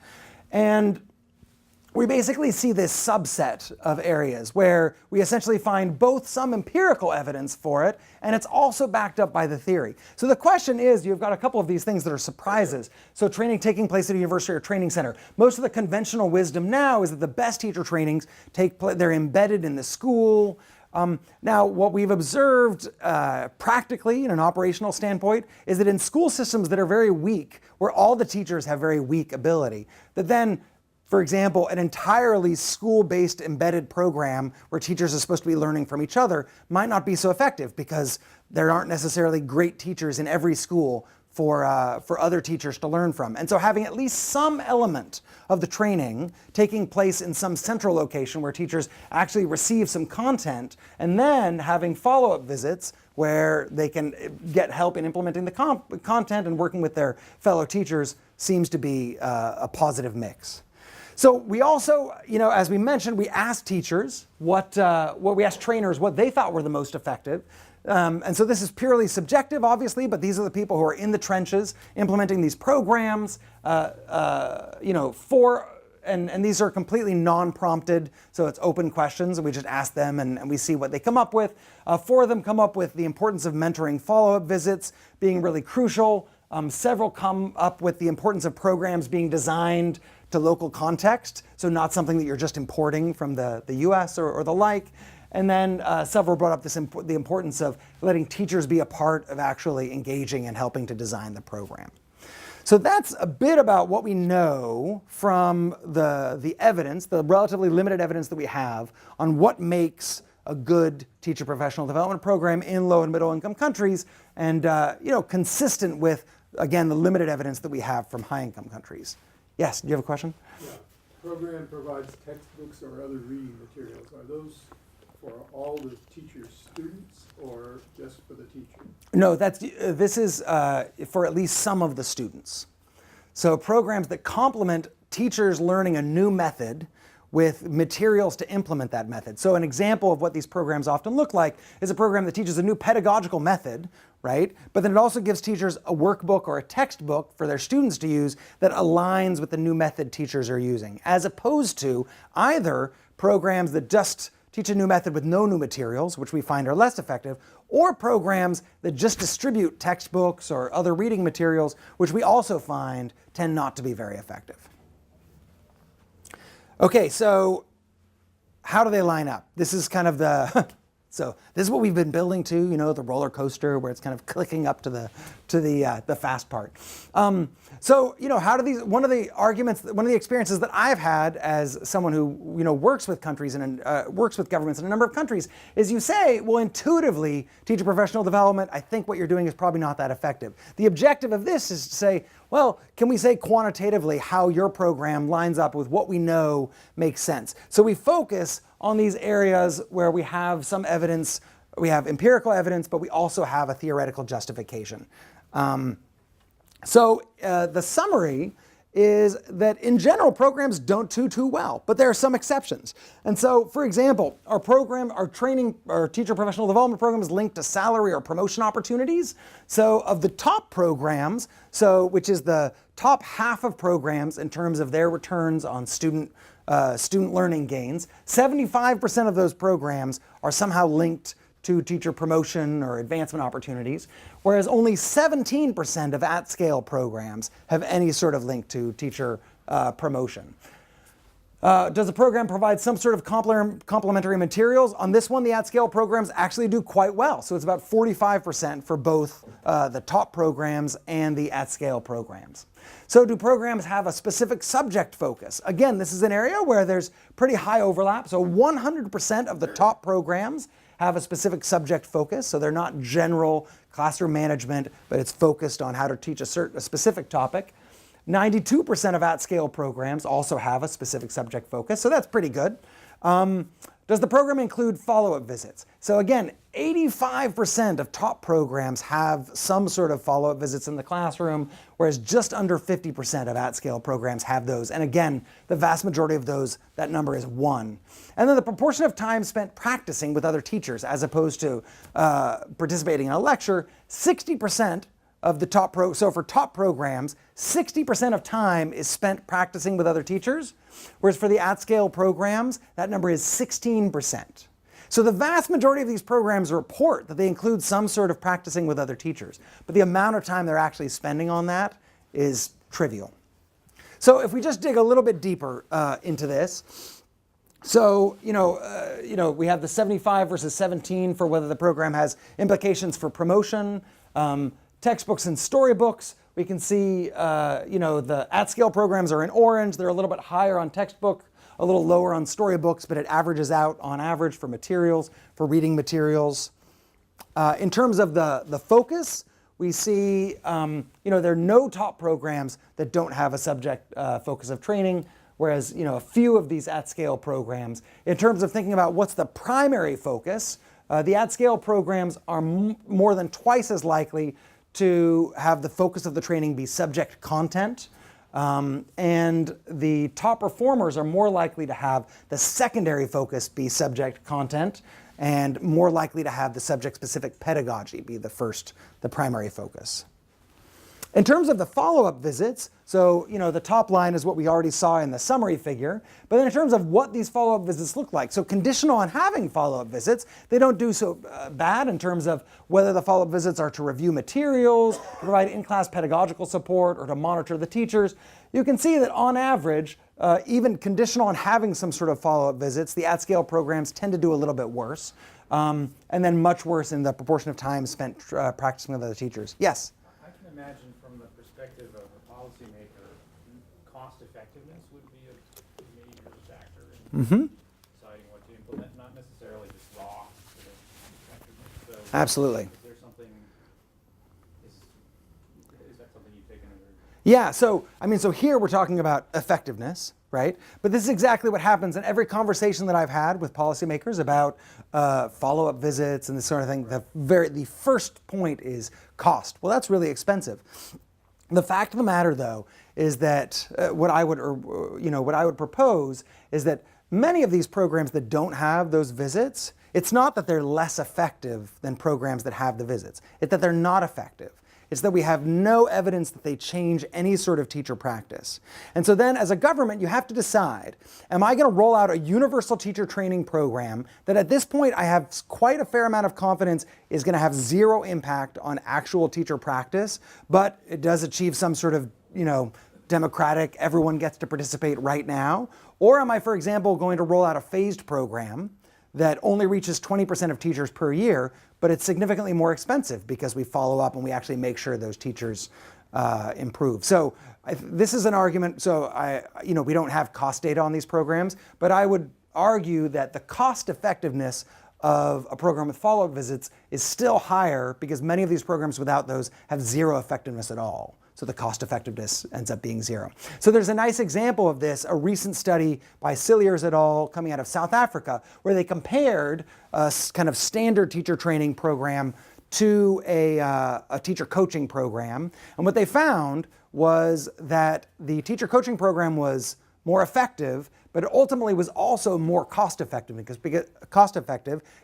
And we basically see this subset of areas where we essentially find both some empirical evidence for it, and it's also backed up by the theory. So the question is, you've got a couple of these things that are surprises. So training taking place at a university or training center. Most of the conventional wisdom now is that the best teacher trainings they're embedded in the school. Now, what we've observed practically in an operational standpoint is that in school systems that are very weak, where all the teachers have very weak ability, that then, for example, an entirely school-based embedded program where teachers are supposed to be learning from each other might not be so effective because there aren't necessarily great teachers in every school for other teachers to learn from. And so having at least some element of the training taking place in some central location where teachers actually receive some content, and then having follow-up visits where they can get help in implementing the content and working with their fellow teachers seems to be a positive mix. So we also, as we mentioned, we asked teachers what we asked trainers what they thought were the most effective. And so this is purely subjective, obviously, but these are the people who are in the trenches implementing these programs. For and these are completely non-prompted, so it's open questions, and we just ask them and we see what they come up with. 4 of them come up with the importance of mentoring follow-up visits being really crucial. Several come up with the importance of programs being designed to local context, so not something that you're just importing from the US or the like. And then several brought up the importance of letting teachers be a part of actually engaging and helping to design the program. So that's a bit about what we know from the evidence, the relatively limited evidence that we have on what makes a good teacher professional development program in low and middle income countries, and consistent with, again, the limited evidence that we have from high income countries. Yes, do you have a question? Yeah. Program provides textbooks or other reading materials. Are those for all the teacher's students or just for the teacher? No, this is for at least some of the students. So programs that complement teachers learning a new method with materials to implement that method. So an example of what these programs often look like is a program that teaches a new pedagogical method, right? But then it also gives teachers a workbook or a textbook for their students to use that aligns with the new method teachers are using, as opposed to either programs that just teach a new method with no new materials, which we find are less effective, or programs that just distribute textbooks or other reading materials, which we also find tend not to be very effective. Okay, so how do they line up? This is kind of the, so this is what we've been building to, the roller coaster where it's kind of clicking up to the fast part. So, how do these, one of the experiences that I've had as someone who, works with countries and works with governments in a number of countries is you say, well, intuitively, teacher professional development, I think what you're doing is probably not that effective. The objective of this is to say, well, can we say quantitatively how your program lines up with what we know makes sense? So we focus on these areas where we have some evidence, we have empirical evidence, but we also have a theoretical justification. So the summary is that in general, programs don't do too well, but there are some exceptions. And so, for example, our teacher professional development program is linked to salary or promotion opportunities. So of the top programs, which is the top half of programs in terms of their returns on student learning gains, 75% of those programs are somehow linked to teacher promotion or advancement opportunities, whereas only 17% of at-scale programs have any sort of link to teacher promotion. Does the program provide some sort of complementary materials? On this one, the at-scale programs actually do quite well. So it's about 45% for both the top programs and the at-scale programs. So do programs have a specific subject focus? Again, this is an area where there's pretty high overlap. So 100% of the top programs have a specific subject focus. So they're not general classroom management, but it's focused on how to teach a specific topic. 92% of at-scale programs also have a specific subject focus, so that's pretty good. Does the program include follow-up visits? So again, 85% of top programs have some sort of follow-up visits in the classroom, whereas just under 50% of at-scale programs have those. And again, the vast majority of those, that number is 1. And then the proportion of time spent practicing with other teachers as opposed to participating in a lecture, 60% of the top so for top programs, 60% of time is spent practicing with other teachers, whereas for the at-scale programs, that number is 16%. So the vast majority of these programs report that they include some sort of practicing with other teachers, but the amount of time they're actually spending on that is trivial. So if we just dig a little bit deeper into this, so we have the 75 versus 17 for whether the program has implications for promotion. Textbooks and storybooks, we can see, the at-scale programs are in orange. They're a little bit higher on textbook, a little lower on storybooks, but it averages out on average for materials, for reading materials. In terms of the focus, we see, there are no top programs that don't have a subject focus of training, whereas, a few of these at-scale programs. In terms of thinking about what's the primary focus, the at-scale programs are more than twice as likely to have the focus of the training be subject content, and the top performers are more likely to have the secondary focus be subject content, and more likely to have the subject-specific pedagogy be the primary focus. In terms of the follow-up visits, so the top line is what we already saw in the summary figure, but then in terms of what these follow-up visits look like, so conditional on having follow-up visits, they don't do so bad in terms of whether the follow-up visits are to review materials, to provide in-class pedagogical support, or to monitor the teachers. You can see that on average, even conditional on having some sort of follow-up visits, the at-scale programs tend to do a little bit worse, and then much worse in the proportion of time spent practicing with other teachers. Yes? I can imagine from the perspective of a policymaker, cost effectiveness would be a major factor in deciding what to implement, not necessarily just raw sort of effectiveness. So Absolutely. is there something, is that something you've taken under? Yeah, so here we're talking about effectiveness, right? But this is exactly what happens in every conversation that I've had with policymakers about follow-up visits and this sort of thing. The first point is cost. Well, that's really expensive. The fact of the matter, though, is that what I would propose is that many of these programs that don't have those visits, it's not that they're less effective than programs that have the visits. It's that they're not effective. It's that we have no evidence that they change any sort of teacher practice. And so then as a government, you have to decide, am I going to roll out a universal teacher training program that at this point I have quite a fair amount of confidence is going to have zero impact on actual teacher practice, but it does achieve some sort of, democratic, everyone gets to participate right now? Or am I, for example, going to roll out a phased program that only reaches 20% of teachers per year, but it's significantly more expensive because we follow up and we actually make sure those teachers improve. So this is an argument. So we don't have cost data on these programs, but I would argue that the cost effectiveness of a program with follow-up visits is still higher because many of these programs without those have zero effectiveness at all. So the cost effectiveness ends up being zero. So there's a nice example of this, a recent study by Cilliers et al. Coming out of South Africa, where they compared a kind of standard teacher training program to a teacher coaching program. And what they found was that the teacher coaching program was more effective, but it ultimately was also more cost effective,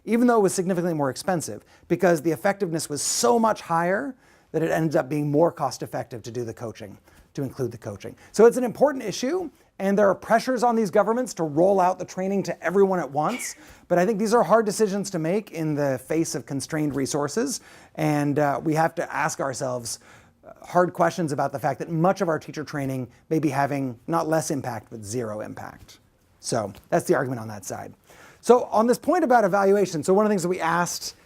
even though it was significantly more expensive, because the effectiveness was so much higher that it ends up being more cost effective to do the coaching, to include the coaching. So it's an important issue, and there are pressures on these governments to roll out the training to everyone at once. But I think these are hard decisions to make in the face of constrained resources, and we have to ask ourselves hard questions about the fact that much of our teacher training may be having not less impact, but zero impact. So that's the argument on that side. So on this point about evaluation, so one of the things that we asked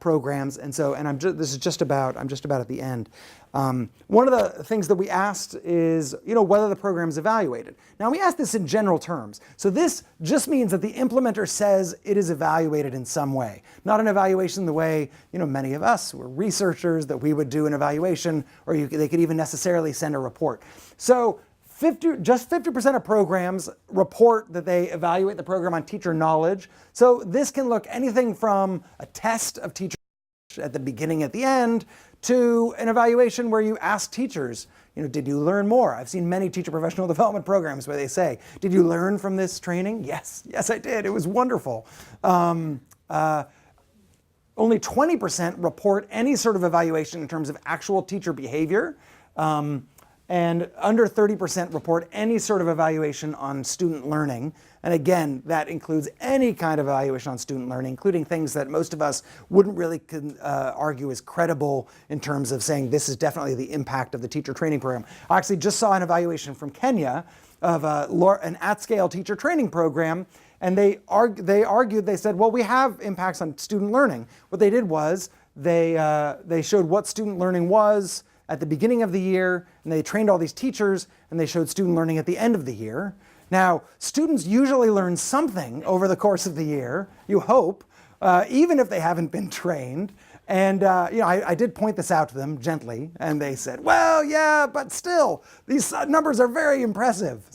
programs, and I'm just about at the end. One of the things that we asked is, whether the program is evaluated. Now we asked this in general terms. So this just means that the implementer says it is evaluated in some way. Not an evaluation the way, many of us were researchers that we would do an evaluation, or they could even necessarily send a report. So just 50% of programs report that they evaluate the program on teacher knowledge. So this can look anything from a test of teacher at the beginning, at the end, to an evaluation where you ask teachers, did you learn more? I've seen many teacher professional development programs where they say, did you learn from this training? Yes, I did. It was wonderful. Only 20% report any sort of evaluation in terms of actual teacher behavior. And under 30% report any sort of evaluation on student learning. And again, that includes any kind of evaluation on student learning, including things that most of us wouldn't really argue as credible in terms of saying this is definitely the impact of the teacher training program. I actually just saw an evaluation from Kenya of an at-scale teacher training program, and they said, well, we have impacts on student learning. What they did was they showed what student learning was at the beginning of the year, and they trained all these teachers, and they showed student learning at the end of the year. Now, students usually learn something over the course of the year, you hope, even if they haven't been trained. And I did point this out to them gently, and they said, well, yeah, but still, these numbers are very impressive,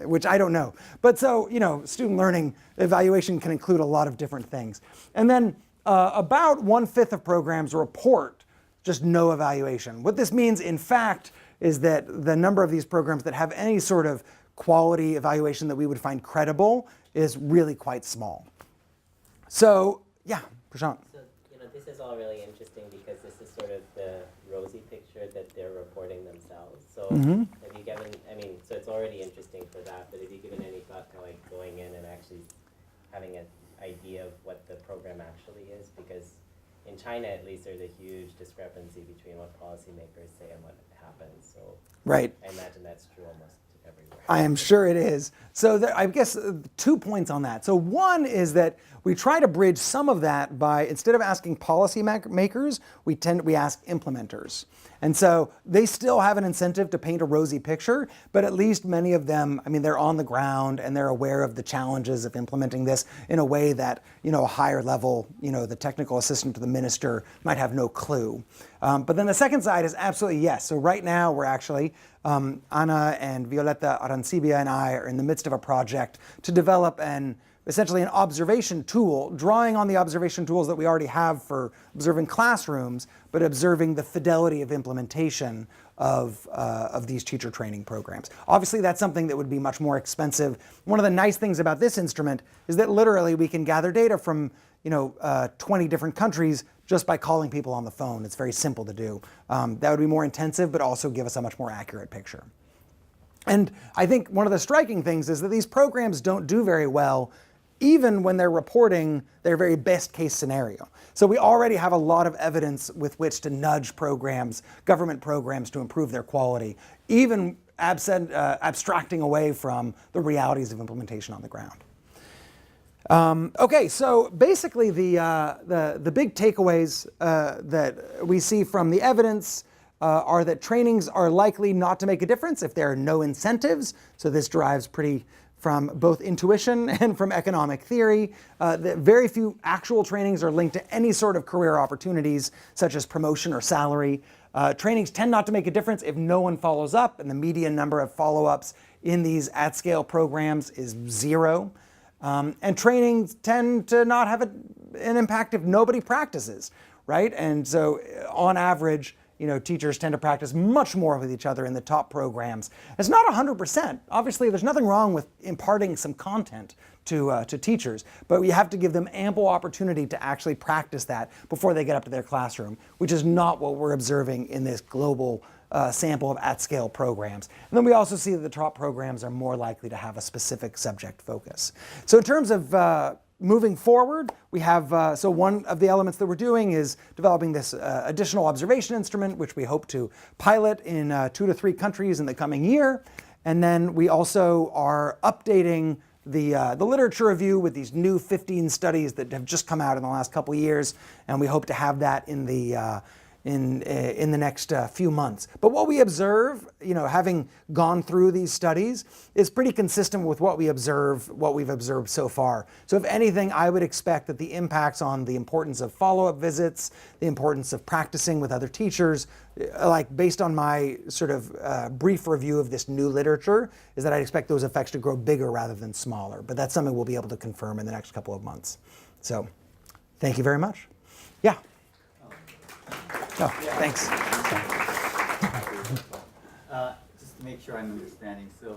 which I don't know. But so, student learning evaluation can include a lot of different things. And then about 1/5 of programs report just no evaluation. What this means, in fact, is that the number of these programs that have any sort of quality evaluation that we would find credible is really quite small. So, yeah, Prashant. So, this is all really interesting because this is sort of the rosy picture sure that they're reporting themselves. So Mhm. have you given, I mean, so it's already interesting for that, but have you given any thought to like going in and actually having an idea of what the program actually is? Because in China, at least, there's a huge discrepancy between what policymakers say and what happens. So Right. I imagine that's true almost everywhere. I am sure it is. So I guess 2 points on that. So one is that we try to bridge some of that by, instead of asking policy makers, we ask implementers. And so they still have an incentive to paint a rosy picture, but at least many of them, I mean, they're on the ground and they're aware of the challenges of implementing this in a way that, a higher level, the technical assistant to the minister might have no clue. But then the second side is absolutely yes. So right now we're actually, Ana and Violeta Arancibia and I are in the midst of a project to develop essentially an observation tool, drawing on the observation tools that we already have for observing classrooms, but observing the fidelity of implementation of these teacher training programs. Obviously, that's something that would be much more expensive. One of the nice things about this instrument is that literally we can gather data from 20 different countries just by calling people on the phone. It's very simple to do. That would be more intensive, but also give us a much more accurate picture. And I think one of the striking things is that these programs don't do very well even when they're reporting their very best case scenario. So we already have a lot of evidence with which to nudge programs, government programs, to improve their quality, even abstracting away from the realities of implementation on the ground. Okay, so basically the big takeaways that we see from the evidence are that trainings are likely not to make a difference if there are no incentives. So this derives from both intuition and from economic theory. That very few actual trainings are linked to any sort of career opportunities, such as promotion or salary. Trainings tend not to make a difference if no one follows up, and the median number of follow-ups in these at-scale programs is 0. And trainings tend to not have an impact if nobody practices, right? And so on average, teachers tend to practice much more with each other in the top programs. It's not 100%. Obviously, there's nothing wrong with imparting some content to teachers, but we have to give them ample opportunity to actually practice that before they get up to their classroom, which is not what we're observing in this global sample of at-scale programs. And then we also see that the top programs are more likely to have a specific subject focus. So in terms of moving forward, we have, so one of the elements that we're doing is developing this additional observation instrument, which we hope to pilot in 2 to 3 countries in the coming year. And then we also are updating the literature review with these new 15 studies that have just come out in the last couple of years. And we hope to have that in the next few months. But what we observe, having gone through these studies, is pretty consistent with what we've observed so far. So if anything, I would expect that the impacts on the importance of follow-up visits, the importance of practicing with other teachers, like based on my sort of brief review of this new literature, is that I'd expect those effects to grow bigger rather than smaller. But that's something we'll be able to confirm in the next couple of months. So thank you very much. Yeah. Oh, thanks. Just to make sure I'm understanding, so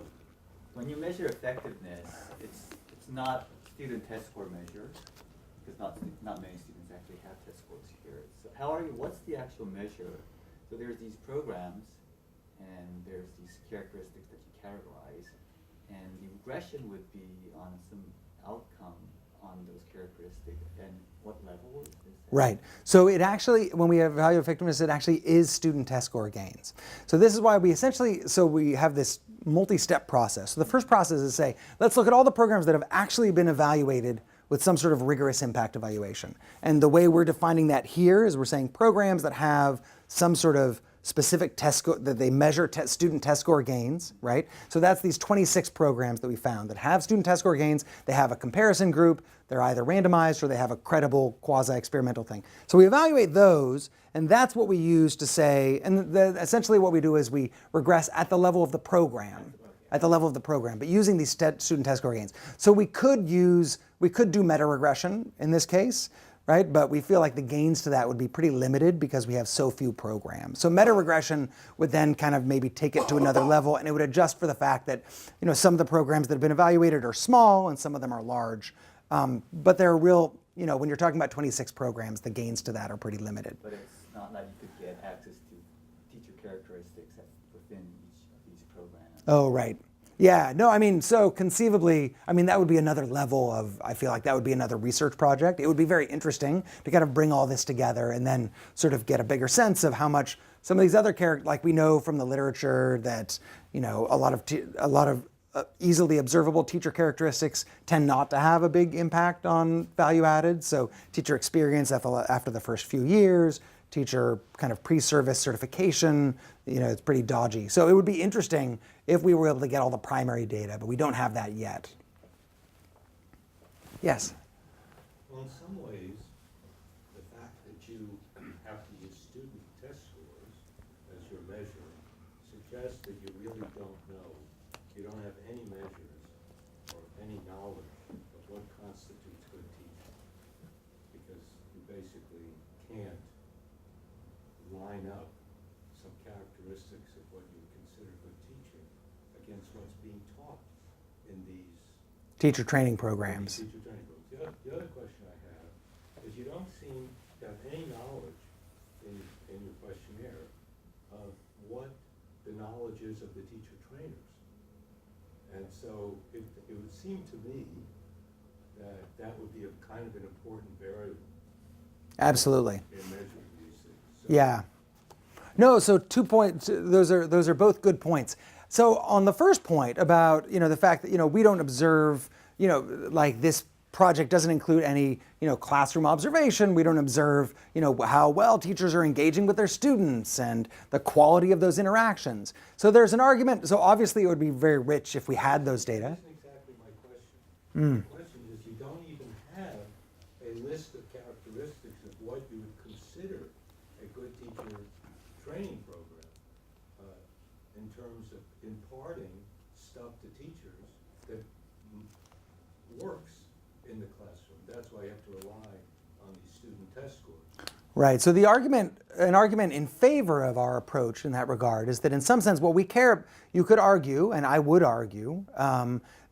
when you measure effectiveness, it's not student test score measure, because not many students actually have test scores here. So what's the actual measure? So there's these programs, and there's these characteristics that you categorize, and the regression would be on some outcome on those characteristics, and what level is this? Right. So it actually, when we evaluate effectiveness, it actually is student test score gains. So this is why we have this multi-step process. So the first process is to say, let's look at all the programs that have actually been evaluated with some sort of rigorous impact evaluation. And the way we're defining that here is we're saying programs that have some sort of specific test score, that they measure student test score gains, right? So that's these 26 programs that we found that have student test score gains. They have a comparison group. They're either randomized or they have a credible quasi-experimental thing. So we evaluate those, and that's what we use to say, and essentially what we do is we regress at the level of the program, but using these student test score gains. So we could do meta-regression in this case, right? But we feel like the gains to that would be pretty limited because we have so few programs. So meta-regression would then kind of maybe take it to another level, and it would adjust for the fact that some of the programs that have been evaluated are small and some of them are large. But they're real, when you're talking about 26 programs, the gains to that are pretty limited. But it's not like you could get access to teacher Oh, right. Yeah, no, I mean, so conceivably, I mean, that would be another level of, I feel like that would be another research project. It would be very interesting to kind of bring all this together and then sort of get a bigger sense of how much some of these other characters, like we know from the literature that, you know, a lot of easily observable teacher characteristics tend not to have a big impact on value added. So teacher experience after the first few years, teacher kind of pre-service certification, you know, it's pretty dodgy. So it would be interesting if we were able to get all the primary data, but we don't have that yet. Yes? Well, in some ways, the fact that you have to use student test scores as your measure suggests that you really don't know. You don't have any measures or any knowledge of what constitutes good teaching, because you basically can't line up some characteristics of what you would consider good teaching against what's being taught in these Teacher training programs. teacher training programs. The other question I have is you don't seem to have any knowledge in your questionnaire of what the knowledge is of the teacher trainers. And so it would seem to me that that would be a kind of an important variable Absolutely. in measuring these things. So Yeah. No, so 2 points, those are both good points. So on the first point about, you know, the fact that, you know, we don't observe, you know, like this project doesn't include any, you know, classroom observation. We don't observe, you know, how well teachers are engaging with their students and the quality of those interactions. So there's an argument. So obviously it would be very rich if we had those data. That isn't exactly my question. The question is you don't even have a list of characteristics of what you would consider a good teacher training program in terms of imparting stuff to teachers that works in the classroom. That's why you have to rely on these student test scores. Right. So an argument in favor of our approach in that regard is that in some sense, what we care, you could argue, and I would argue,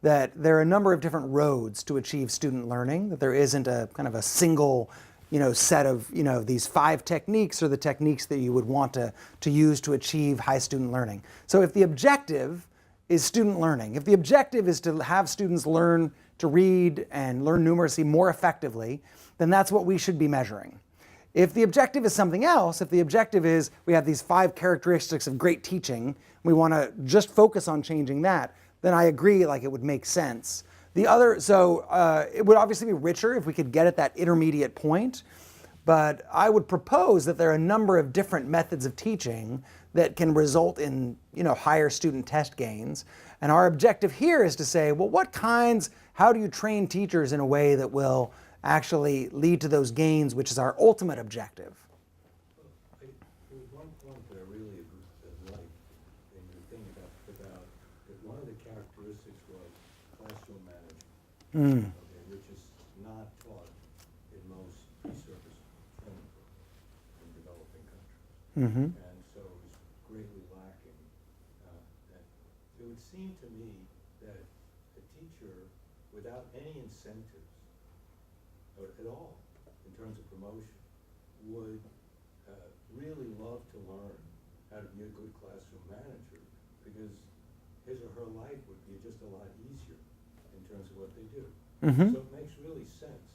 that there are a number of different roads to achieve student learning, that there isn't a kind of a single, you know, set of, you know, these 5 techniques are the techniques that you would want to use to achieve high student learning. So if the objective is student learning, if the objective is to have students learn to read and learn numeracy more effectively, then that's what we should be measuring. If the objective is something else, if the objective is we have these 5 characteristics of great teaching, we want to just focus on changing that, then I agree, like it would make sense. The other, so it would obviously be richer if we could get at that intermediate point, but I would propose that there are a number of different methods of teaching that can result in, you know, higher student test gains. And our objective here is to say, well, how do you train teachers in a way that will actually lead to those gains, which is our ultimate objective? There was one point that I really liked in your thing about that one of the characteristics was classroom management, okay, which is not taught in most pre-service training programs in developing countries. And so it was greatly lacking. And it would seem to me that a teacher, without any incentives at all in terms of promotion, would really love to learn how to be a good classroom manager, because his or her life would be just a lot easier in terms of what they do. So it makes really sense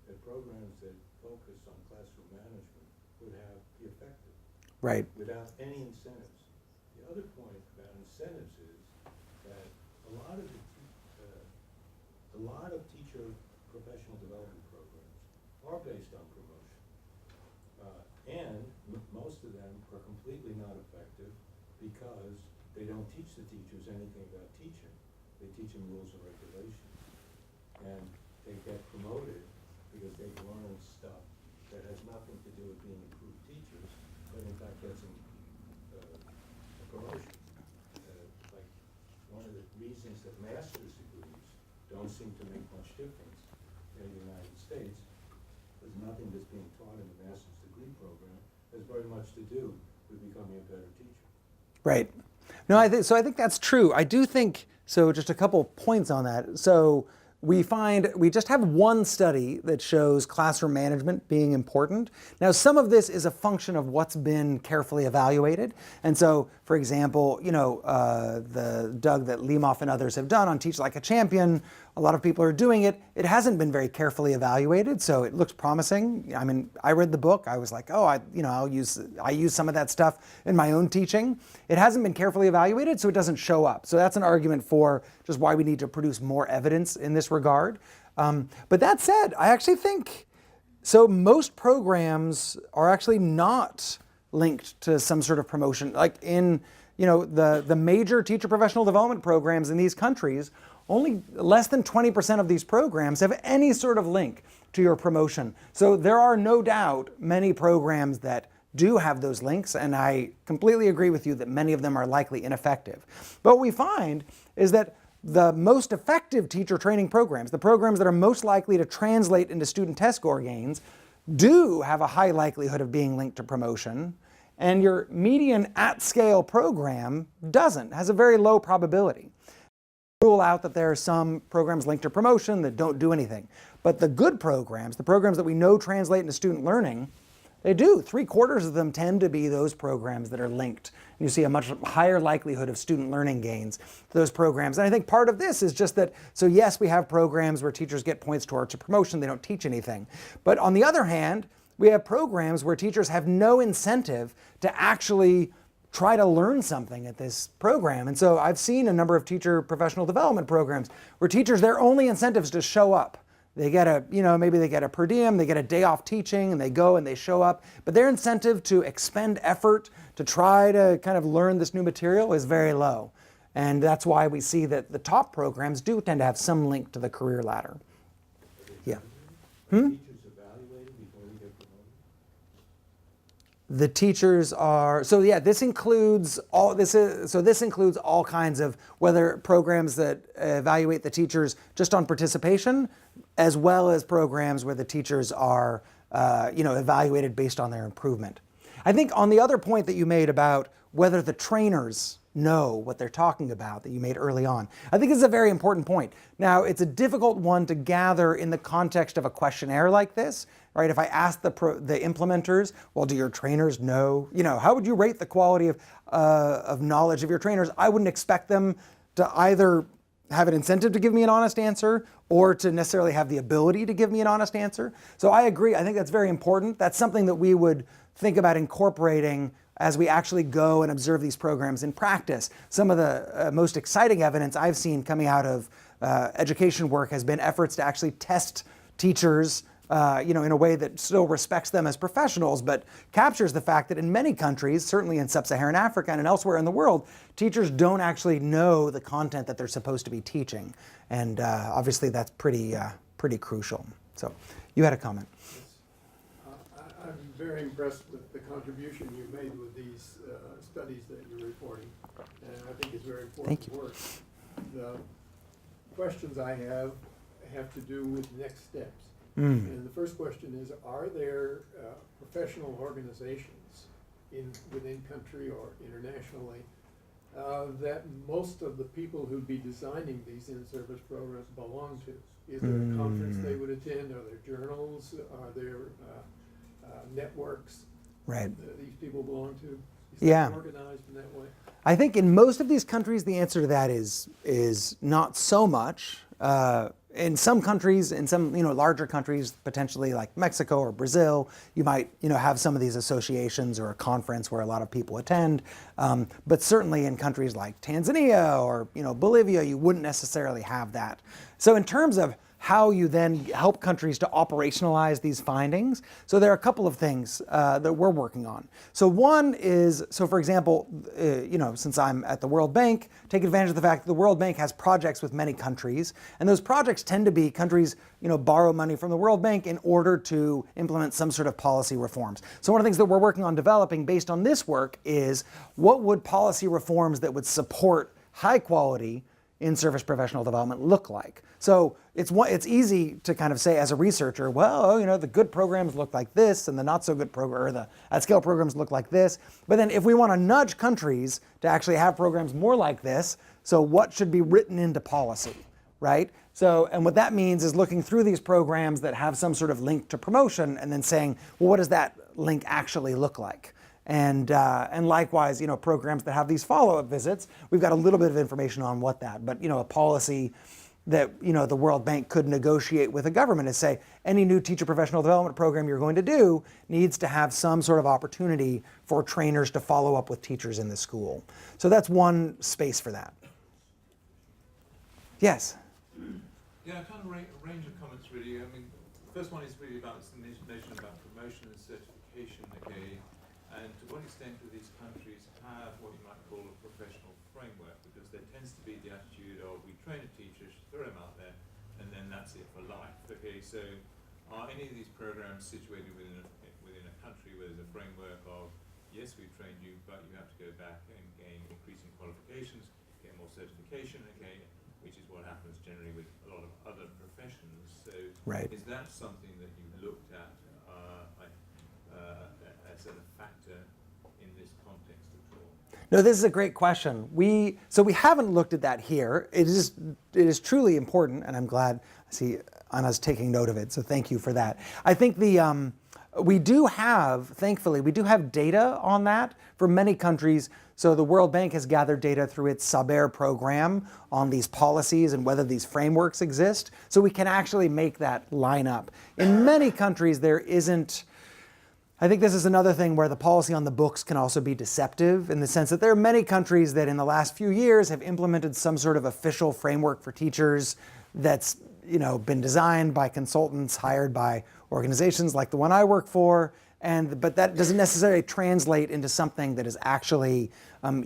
that programs that focus on classroom management would be effective. Right. Without any incentives. The other point about incentives is that a lot of teacher professional development programs are based on promotion. And most of them are completely not effective because they don't teach the teachers anything about teaching. They teach them rules and regulations. And they get promoted because they've learned stuff that has nothing to do with being improved teachers, but in fact gets them a promotion. Like one of the reasons that master's degrees don't seem to make much difference in the United States, because nothing that's being taught in the master's degree program has very much to do with becoming a better teacher. Right. No, I think that's true. I do think, so just a couple points on that. So we just have one study that shows classroom management being important. Now, some of this is a function of what's been carefully evaluated. And so, for example, the Doug that Lemoff and others have done on Teach Like a Champion, a lot of people are doing it. It hasn't been very carefully evaluated, so it looks promising. I mean, I read the book. I was like, oh, I use some of that stuff in my own teaching. It hasn't been carefully evaluated, so it doesn't show up. So that's an argument for just why we need to produce more evidence in this regard. But that said, I actually think, so most programs are actually not linked to some sort of promotion. Like in the major teacher professional development programs in these countries, only less than 20% of these programs have any sort of link to your promotion. So there are no doubt many programs that do have those links, and I completely agree with you that many of them are likely ineffective. But what we find is that the most effective teacher training programs, the programs that are most likely to translate into student test score gains, do have a high likelihood of being linked to promotion, and your median at-scale program doesn't, has a very low probability. Rule out that there are some programs linked to promotion that don't do anything. But the good programs, the programs that we know translate into student learning, they do. 3/4 of them tend to be those programs that are linked. You see a much higher likelihood of student learning gains to those programs. And I think part of this is just that, so yes, we have programs where teachers get points towards a promotion, they don't teach anything. But on the other hand, we have programs where teachers have no incentive to actually try to learn something at this program. And so I've seen a number of teacher professional development programs where teachers, their only incentive is to show up. They get maybe they get a per diem, they get a day off teaching, and they go and they show up. But their incentive to expend effort to try to kind of learn this new material is very low. And that's why we see that the top programs do tend to have some link to the career ladder. Yeah. Teachers evaluated before they get promoted? The teachers are, so yeah, this includes all kinds of, whether programs that evaluate the teachers just on participation, as well as programs where the teachers are evaluated based on their improvement. I think on the other point that you made about whether the trainers know what they're talking about, that you made early on, I think it's a very important point. Now, it's a difficult one to gather in the context of a questionnaire like this, right? If I ask the implementers, well, do your trainers know? How would you rate the quality of knowledge of your trainers? I wouldn't expect them to either have an incentive to give me an honest answer or to necessarily have the ability to give me an honest answer. So I agree. I think that's very important. That's something that we would think about incorporating as we actually go and observe these programs in practice. Some of the most exciting evidence I've seen coming out of education work has been efforts to actually test teachers in a way that still respects them as professionals, but captures the fact that in many countries, certainly in sub-Saharan Africa and elsewhere in the world, teachers don't actually know the content that they're supposed to be teaching. And obviously that's pretty crucial. So you had a comment. I'm very impressed with the contribution you've made with these studies that you're reporting, and I think it's very important work. The questions I have to do with next steps. And the first question is, are there professional organizations within country or internationally that most of the people who'd be designing these in-service programs belong to? Is there a conference they would attend? Are there journals? Are there networks that these people belong to? Is that organized in that way? I think in most of these countries, the answer to that is not so much. In some countries, in some larger countries, potentially like Mexico or Brazil, you might have some of these associations or a conference where a lot of people attend. But certainly in countries like Tanzania or Bolivia, you wouldn't necessarily have that. So in terms of how you then help countries to operationalize these findings. So there are a couple of things that we're working on. So one is, for example, since I'm at the World Bank, take advantage of the fact that the World Bank has projects with many countries, and those projects tend to be countries, borrow money from the World Bank in order to implement some sort of policy reforms. So one of the things that we're working on developing based on this work is what would policy reforms that would support high quality in-service professional development look like? So it's easy to kind of say as a researcher, well, the good programs look like this and the not so good program, or the at-scale programs look like this. But then if we want to nudge countries to actually have programs more like this, so what should be written into policy, right? So, and what that means is looking through these programs that have some sort of link to promotion and then saying, well, what does that link actually look like? And likewise, programs that have these follow-up visits, we've got a little bit of information on what that, but a policy that the World Bank could negotiate with a government is say any new teacher professional development program you're going to do needs to have some sort of opportunity for trainers to follow up with teachers in the school. So that's one space for that. Yes? Yeah, kind of a range of comments really. I mean, the first one is really about this notion about promotion and certification, okay, and to what extent do these countries have what you might call a professional framework, because there tends to be the attitude of we train a teacher, throw them out there, and then that's it for life, okay, so are any of these programs situated within a country where there's a framework of, yes, we've trained you, but you have to go back and gain increasing qualifications, get more certification, okay, which is what happens generally with a lot of other professions. So Right. is that something that you looked at as a factor in this context at all? No, this is a great question. So we haven't looked at that here. It is truly important, and I'm glad I see Anna's taking note of it, so thank you for that. I think we do have, thankfully, we do have data on that for many countries. So the World Bank has gathered data through its Saber program on these policies and whether these frameworks exist. So we can actually make that line up. In many countries, there isn't. I think this is another thing where the policy on the books can also be deceptive in the sense that there are many countries that in the last few years have implemented some sort of official framework for teachers that's been designed by consultants hired by organizations like the one I work for, but that doesn't necessarily translate into something that is actually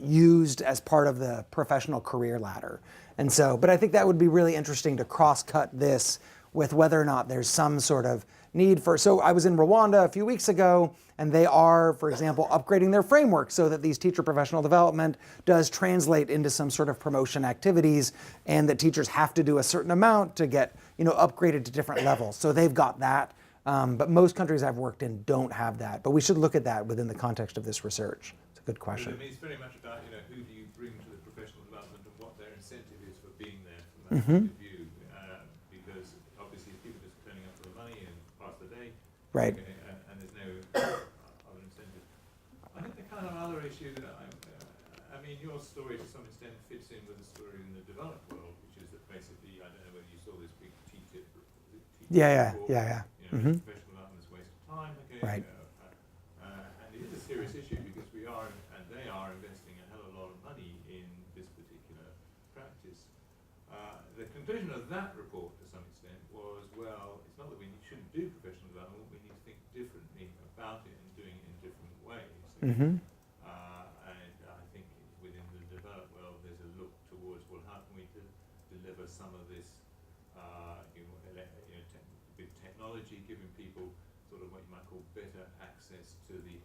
used as part of the professional career ladder. And so, but I think that would be really interesting to cross-cut this with whether or not there's some sort of need for. So I was in Rwanda a few weeks ago, and they are, for example, upgrading their framework so that these teacher professional development does translate into some sort of promotion activities, and that teachers have to do a certain amount to get upgraded to different levels. So they've got that, but most countries I've worked in don't have that. But we should look at that within the context of this research. It's a good question. I mean, it's very much about who do you bring to the professional development and what their incentive is for being there from that point of view, because obviously people just turning up for the money and pass the day, Right. okay, and there's no other incentive. I think the kind of other issue that I mean, your story to some extent fits in with the story in the developed world, which is that basically, I don't know whether you saw this big TTIP. Yeah. Professional development is a waste of time. Okay. Right. And it is a serious issue because we are, and they are investing a hell of a lot of money in this particular practice. The conclusion of that report, to some extent, was, well, it's not that we shouldn't do professional development, we need to think differently about it and doing it in different ways. Mm-hmm. And I think within the developed world, there's a look towards, well, how can we deliver some of this, with technology, giving people sort of what you might call better access to the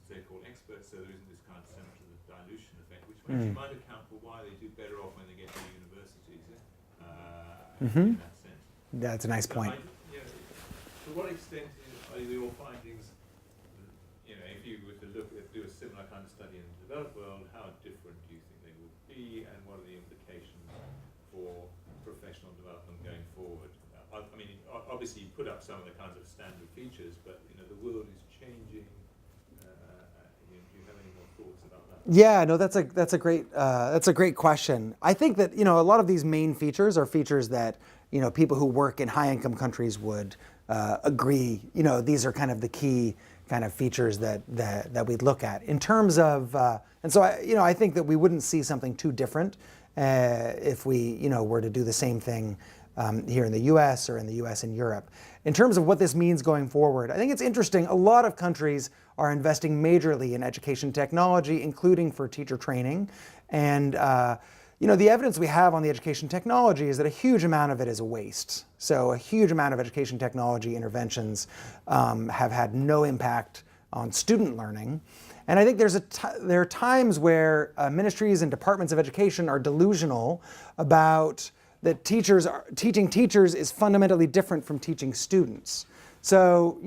so-called experts, so there isn't this kind of central dilution effect, which might account for why they do better off when they get to universities, in that sense. That's a nice point. To what extent are your findings, if you were to do a similar kind of study in the developed world, how different do you think they would be, and what are the implications for professional development going forward? I mean, obviously you put up some of the kinds of standard features, but the world is changing. Do you have any more thoughts about that? Yeah, no, that's a great question. I think that a lot of these main features are features that people who work in high-income countries would agree. These are kind of the key kind of features that we'd look at in terms of. And so I think that we wouldn't see something too different if we were to do the same thing here in the U.S. or in the U.S. and Europe. In terms of what this means going forward, I think it's interesting. A lot of countries are investing majorly in education technology, including for teacher training. And the evidence we have on the education technology is that a huge amount of it is a waste. So a huge amount of education technology interventions have had no impact on student learning. And I think there are times where ministries and departments of education are delusional about that teaching teachers is fundamentally different from teaching students. So,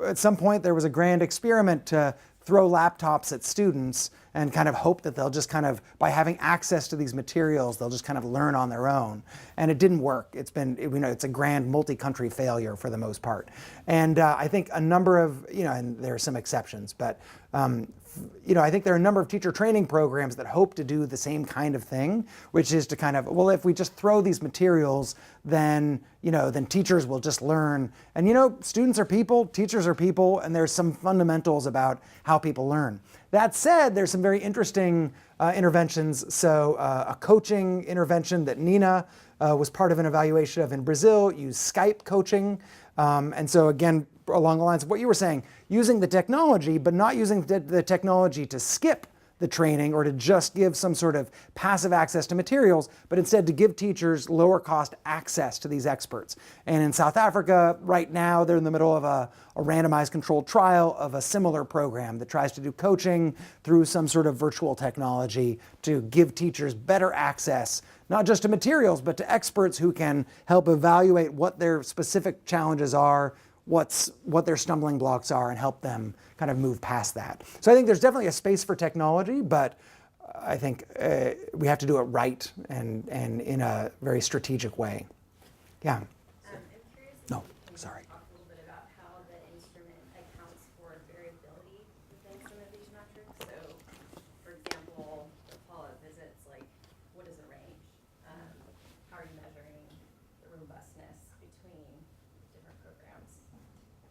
at some point there was a grand experiment to throw laptops at students and kind of hope that they'll just kind of, by having access to these materials, they'll just kind of learn on their own. And it didn't work. It's been, it's a grand multi-country failure for the most part. And I think a number of, and there are some exceptions, but I think there are a number of teacher training programs that hope to do the same kind of thing, which is to kind of, well, if we just throw these materials, then teachers will just learn. And students are people, teachers are people, and there's some fundamentals about how people learn. That said, there's some very interesting interventions. So a coaching intervention that Nina was part of an evaluation of in Brazil used Skype coaching. And so again, along the lines of what you were saying, using the technology, but not using the technology to skip the training or to just give some sort of passive access to materials, but instead to give teachers lower cost access to these experts. And in South Africa, right now, they're in the middle of a randomized controlled trial of a similar program that tries to do coaching through some sort of virtual technology to give teachers better access, not just to materials, but to experts who can help evaluate what their specific challenges are, what their stumbling blocks are, and help them kind of move past that. So I think there's definitely a space for technology, but I think we have to do it right and in a very strategic way. Yeah. I'm curious if No, you can sorry. talk a little bit about how the instrument accounts for variability within some of these metrics. So, for example, the follow-up visits, like what is the range? How are you measuring the robustness between different programs?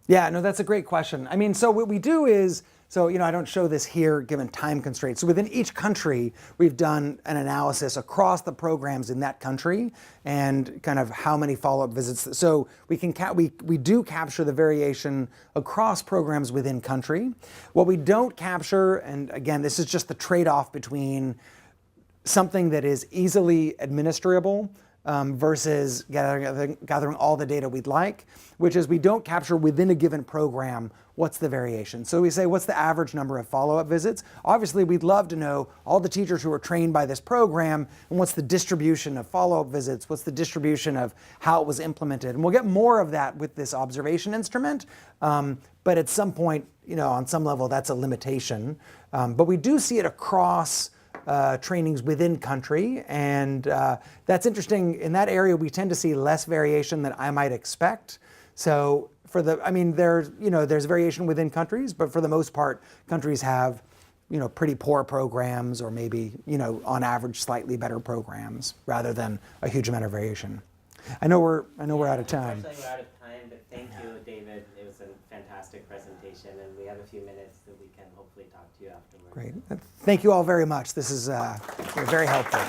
Yeah, no, that's a great question. I mean, so what we do is, I don't show this here given time constraints. So within each country, we've done an analysis across the programs in that country and kind of how many follow-up visits. So we do capture the variation across programs within country. What we don't capture, and again, this is just the trade-off between something that is easily administrable versus gathering all the data we'd like, which is we don't capture within a given program what's the variation. So we say, what's the average number of follow-up visits? Obviously, we'd love to know all the teachers who are trained by this program and what's the distribution of follow-up visits, what's the distribution of how it was implemented. And we'll get more of that with this observation instrument, but at some point, on some level, that's a limitation. But we do see it across trainings within country, and that's interesting. In that area, we tend to see less variation than I might expect. So there's variation within countries, but for the most part, countries have pretty poor programs, or maybe on average slightly better programs, rather than a huge amount of variation. I know we're out of time. Unfortunately, we're out of time, but thank you, David. It was a fantastic presentation, and we have a few minutes that we can hopefully talk to you afterwards. Great. Thank you all very much. This is very helpful.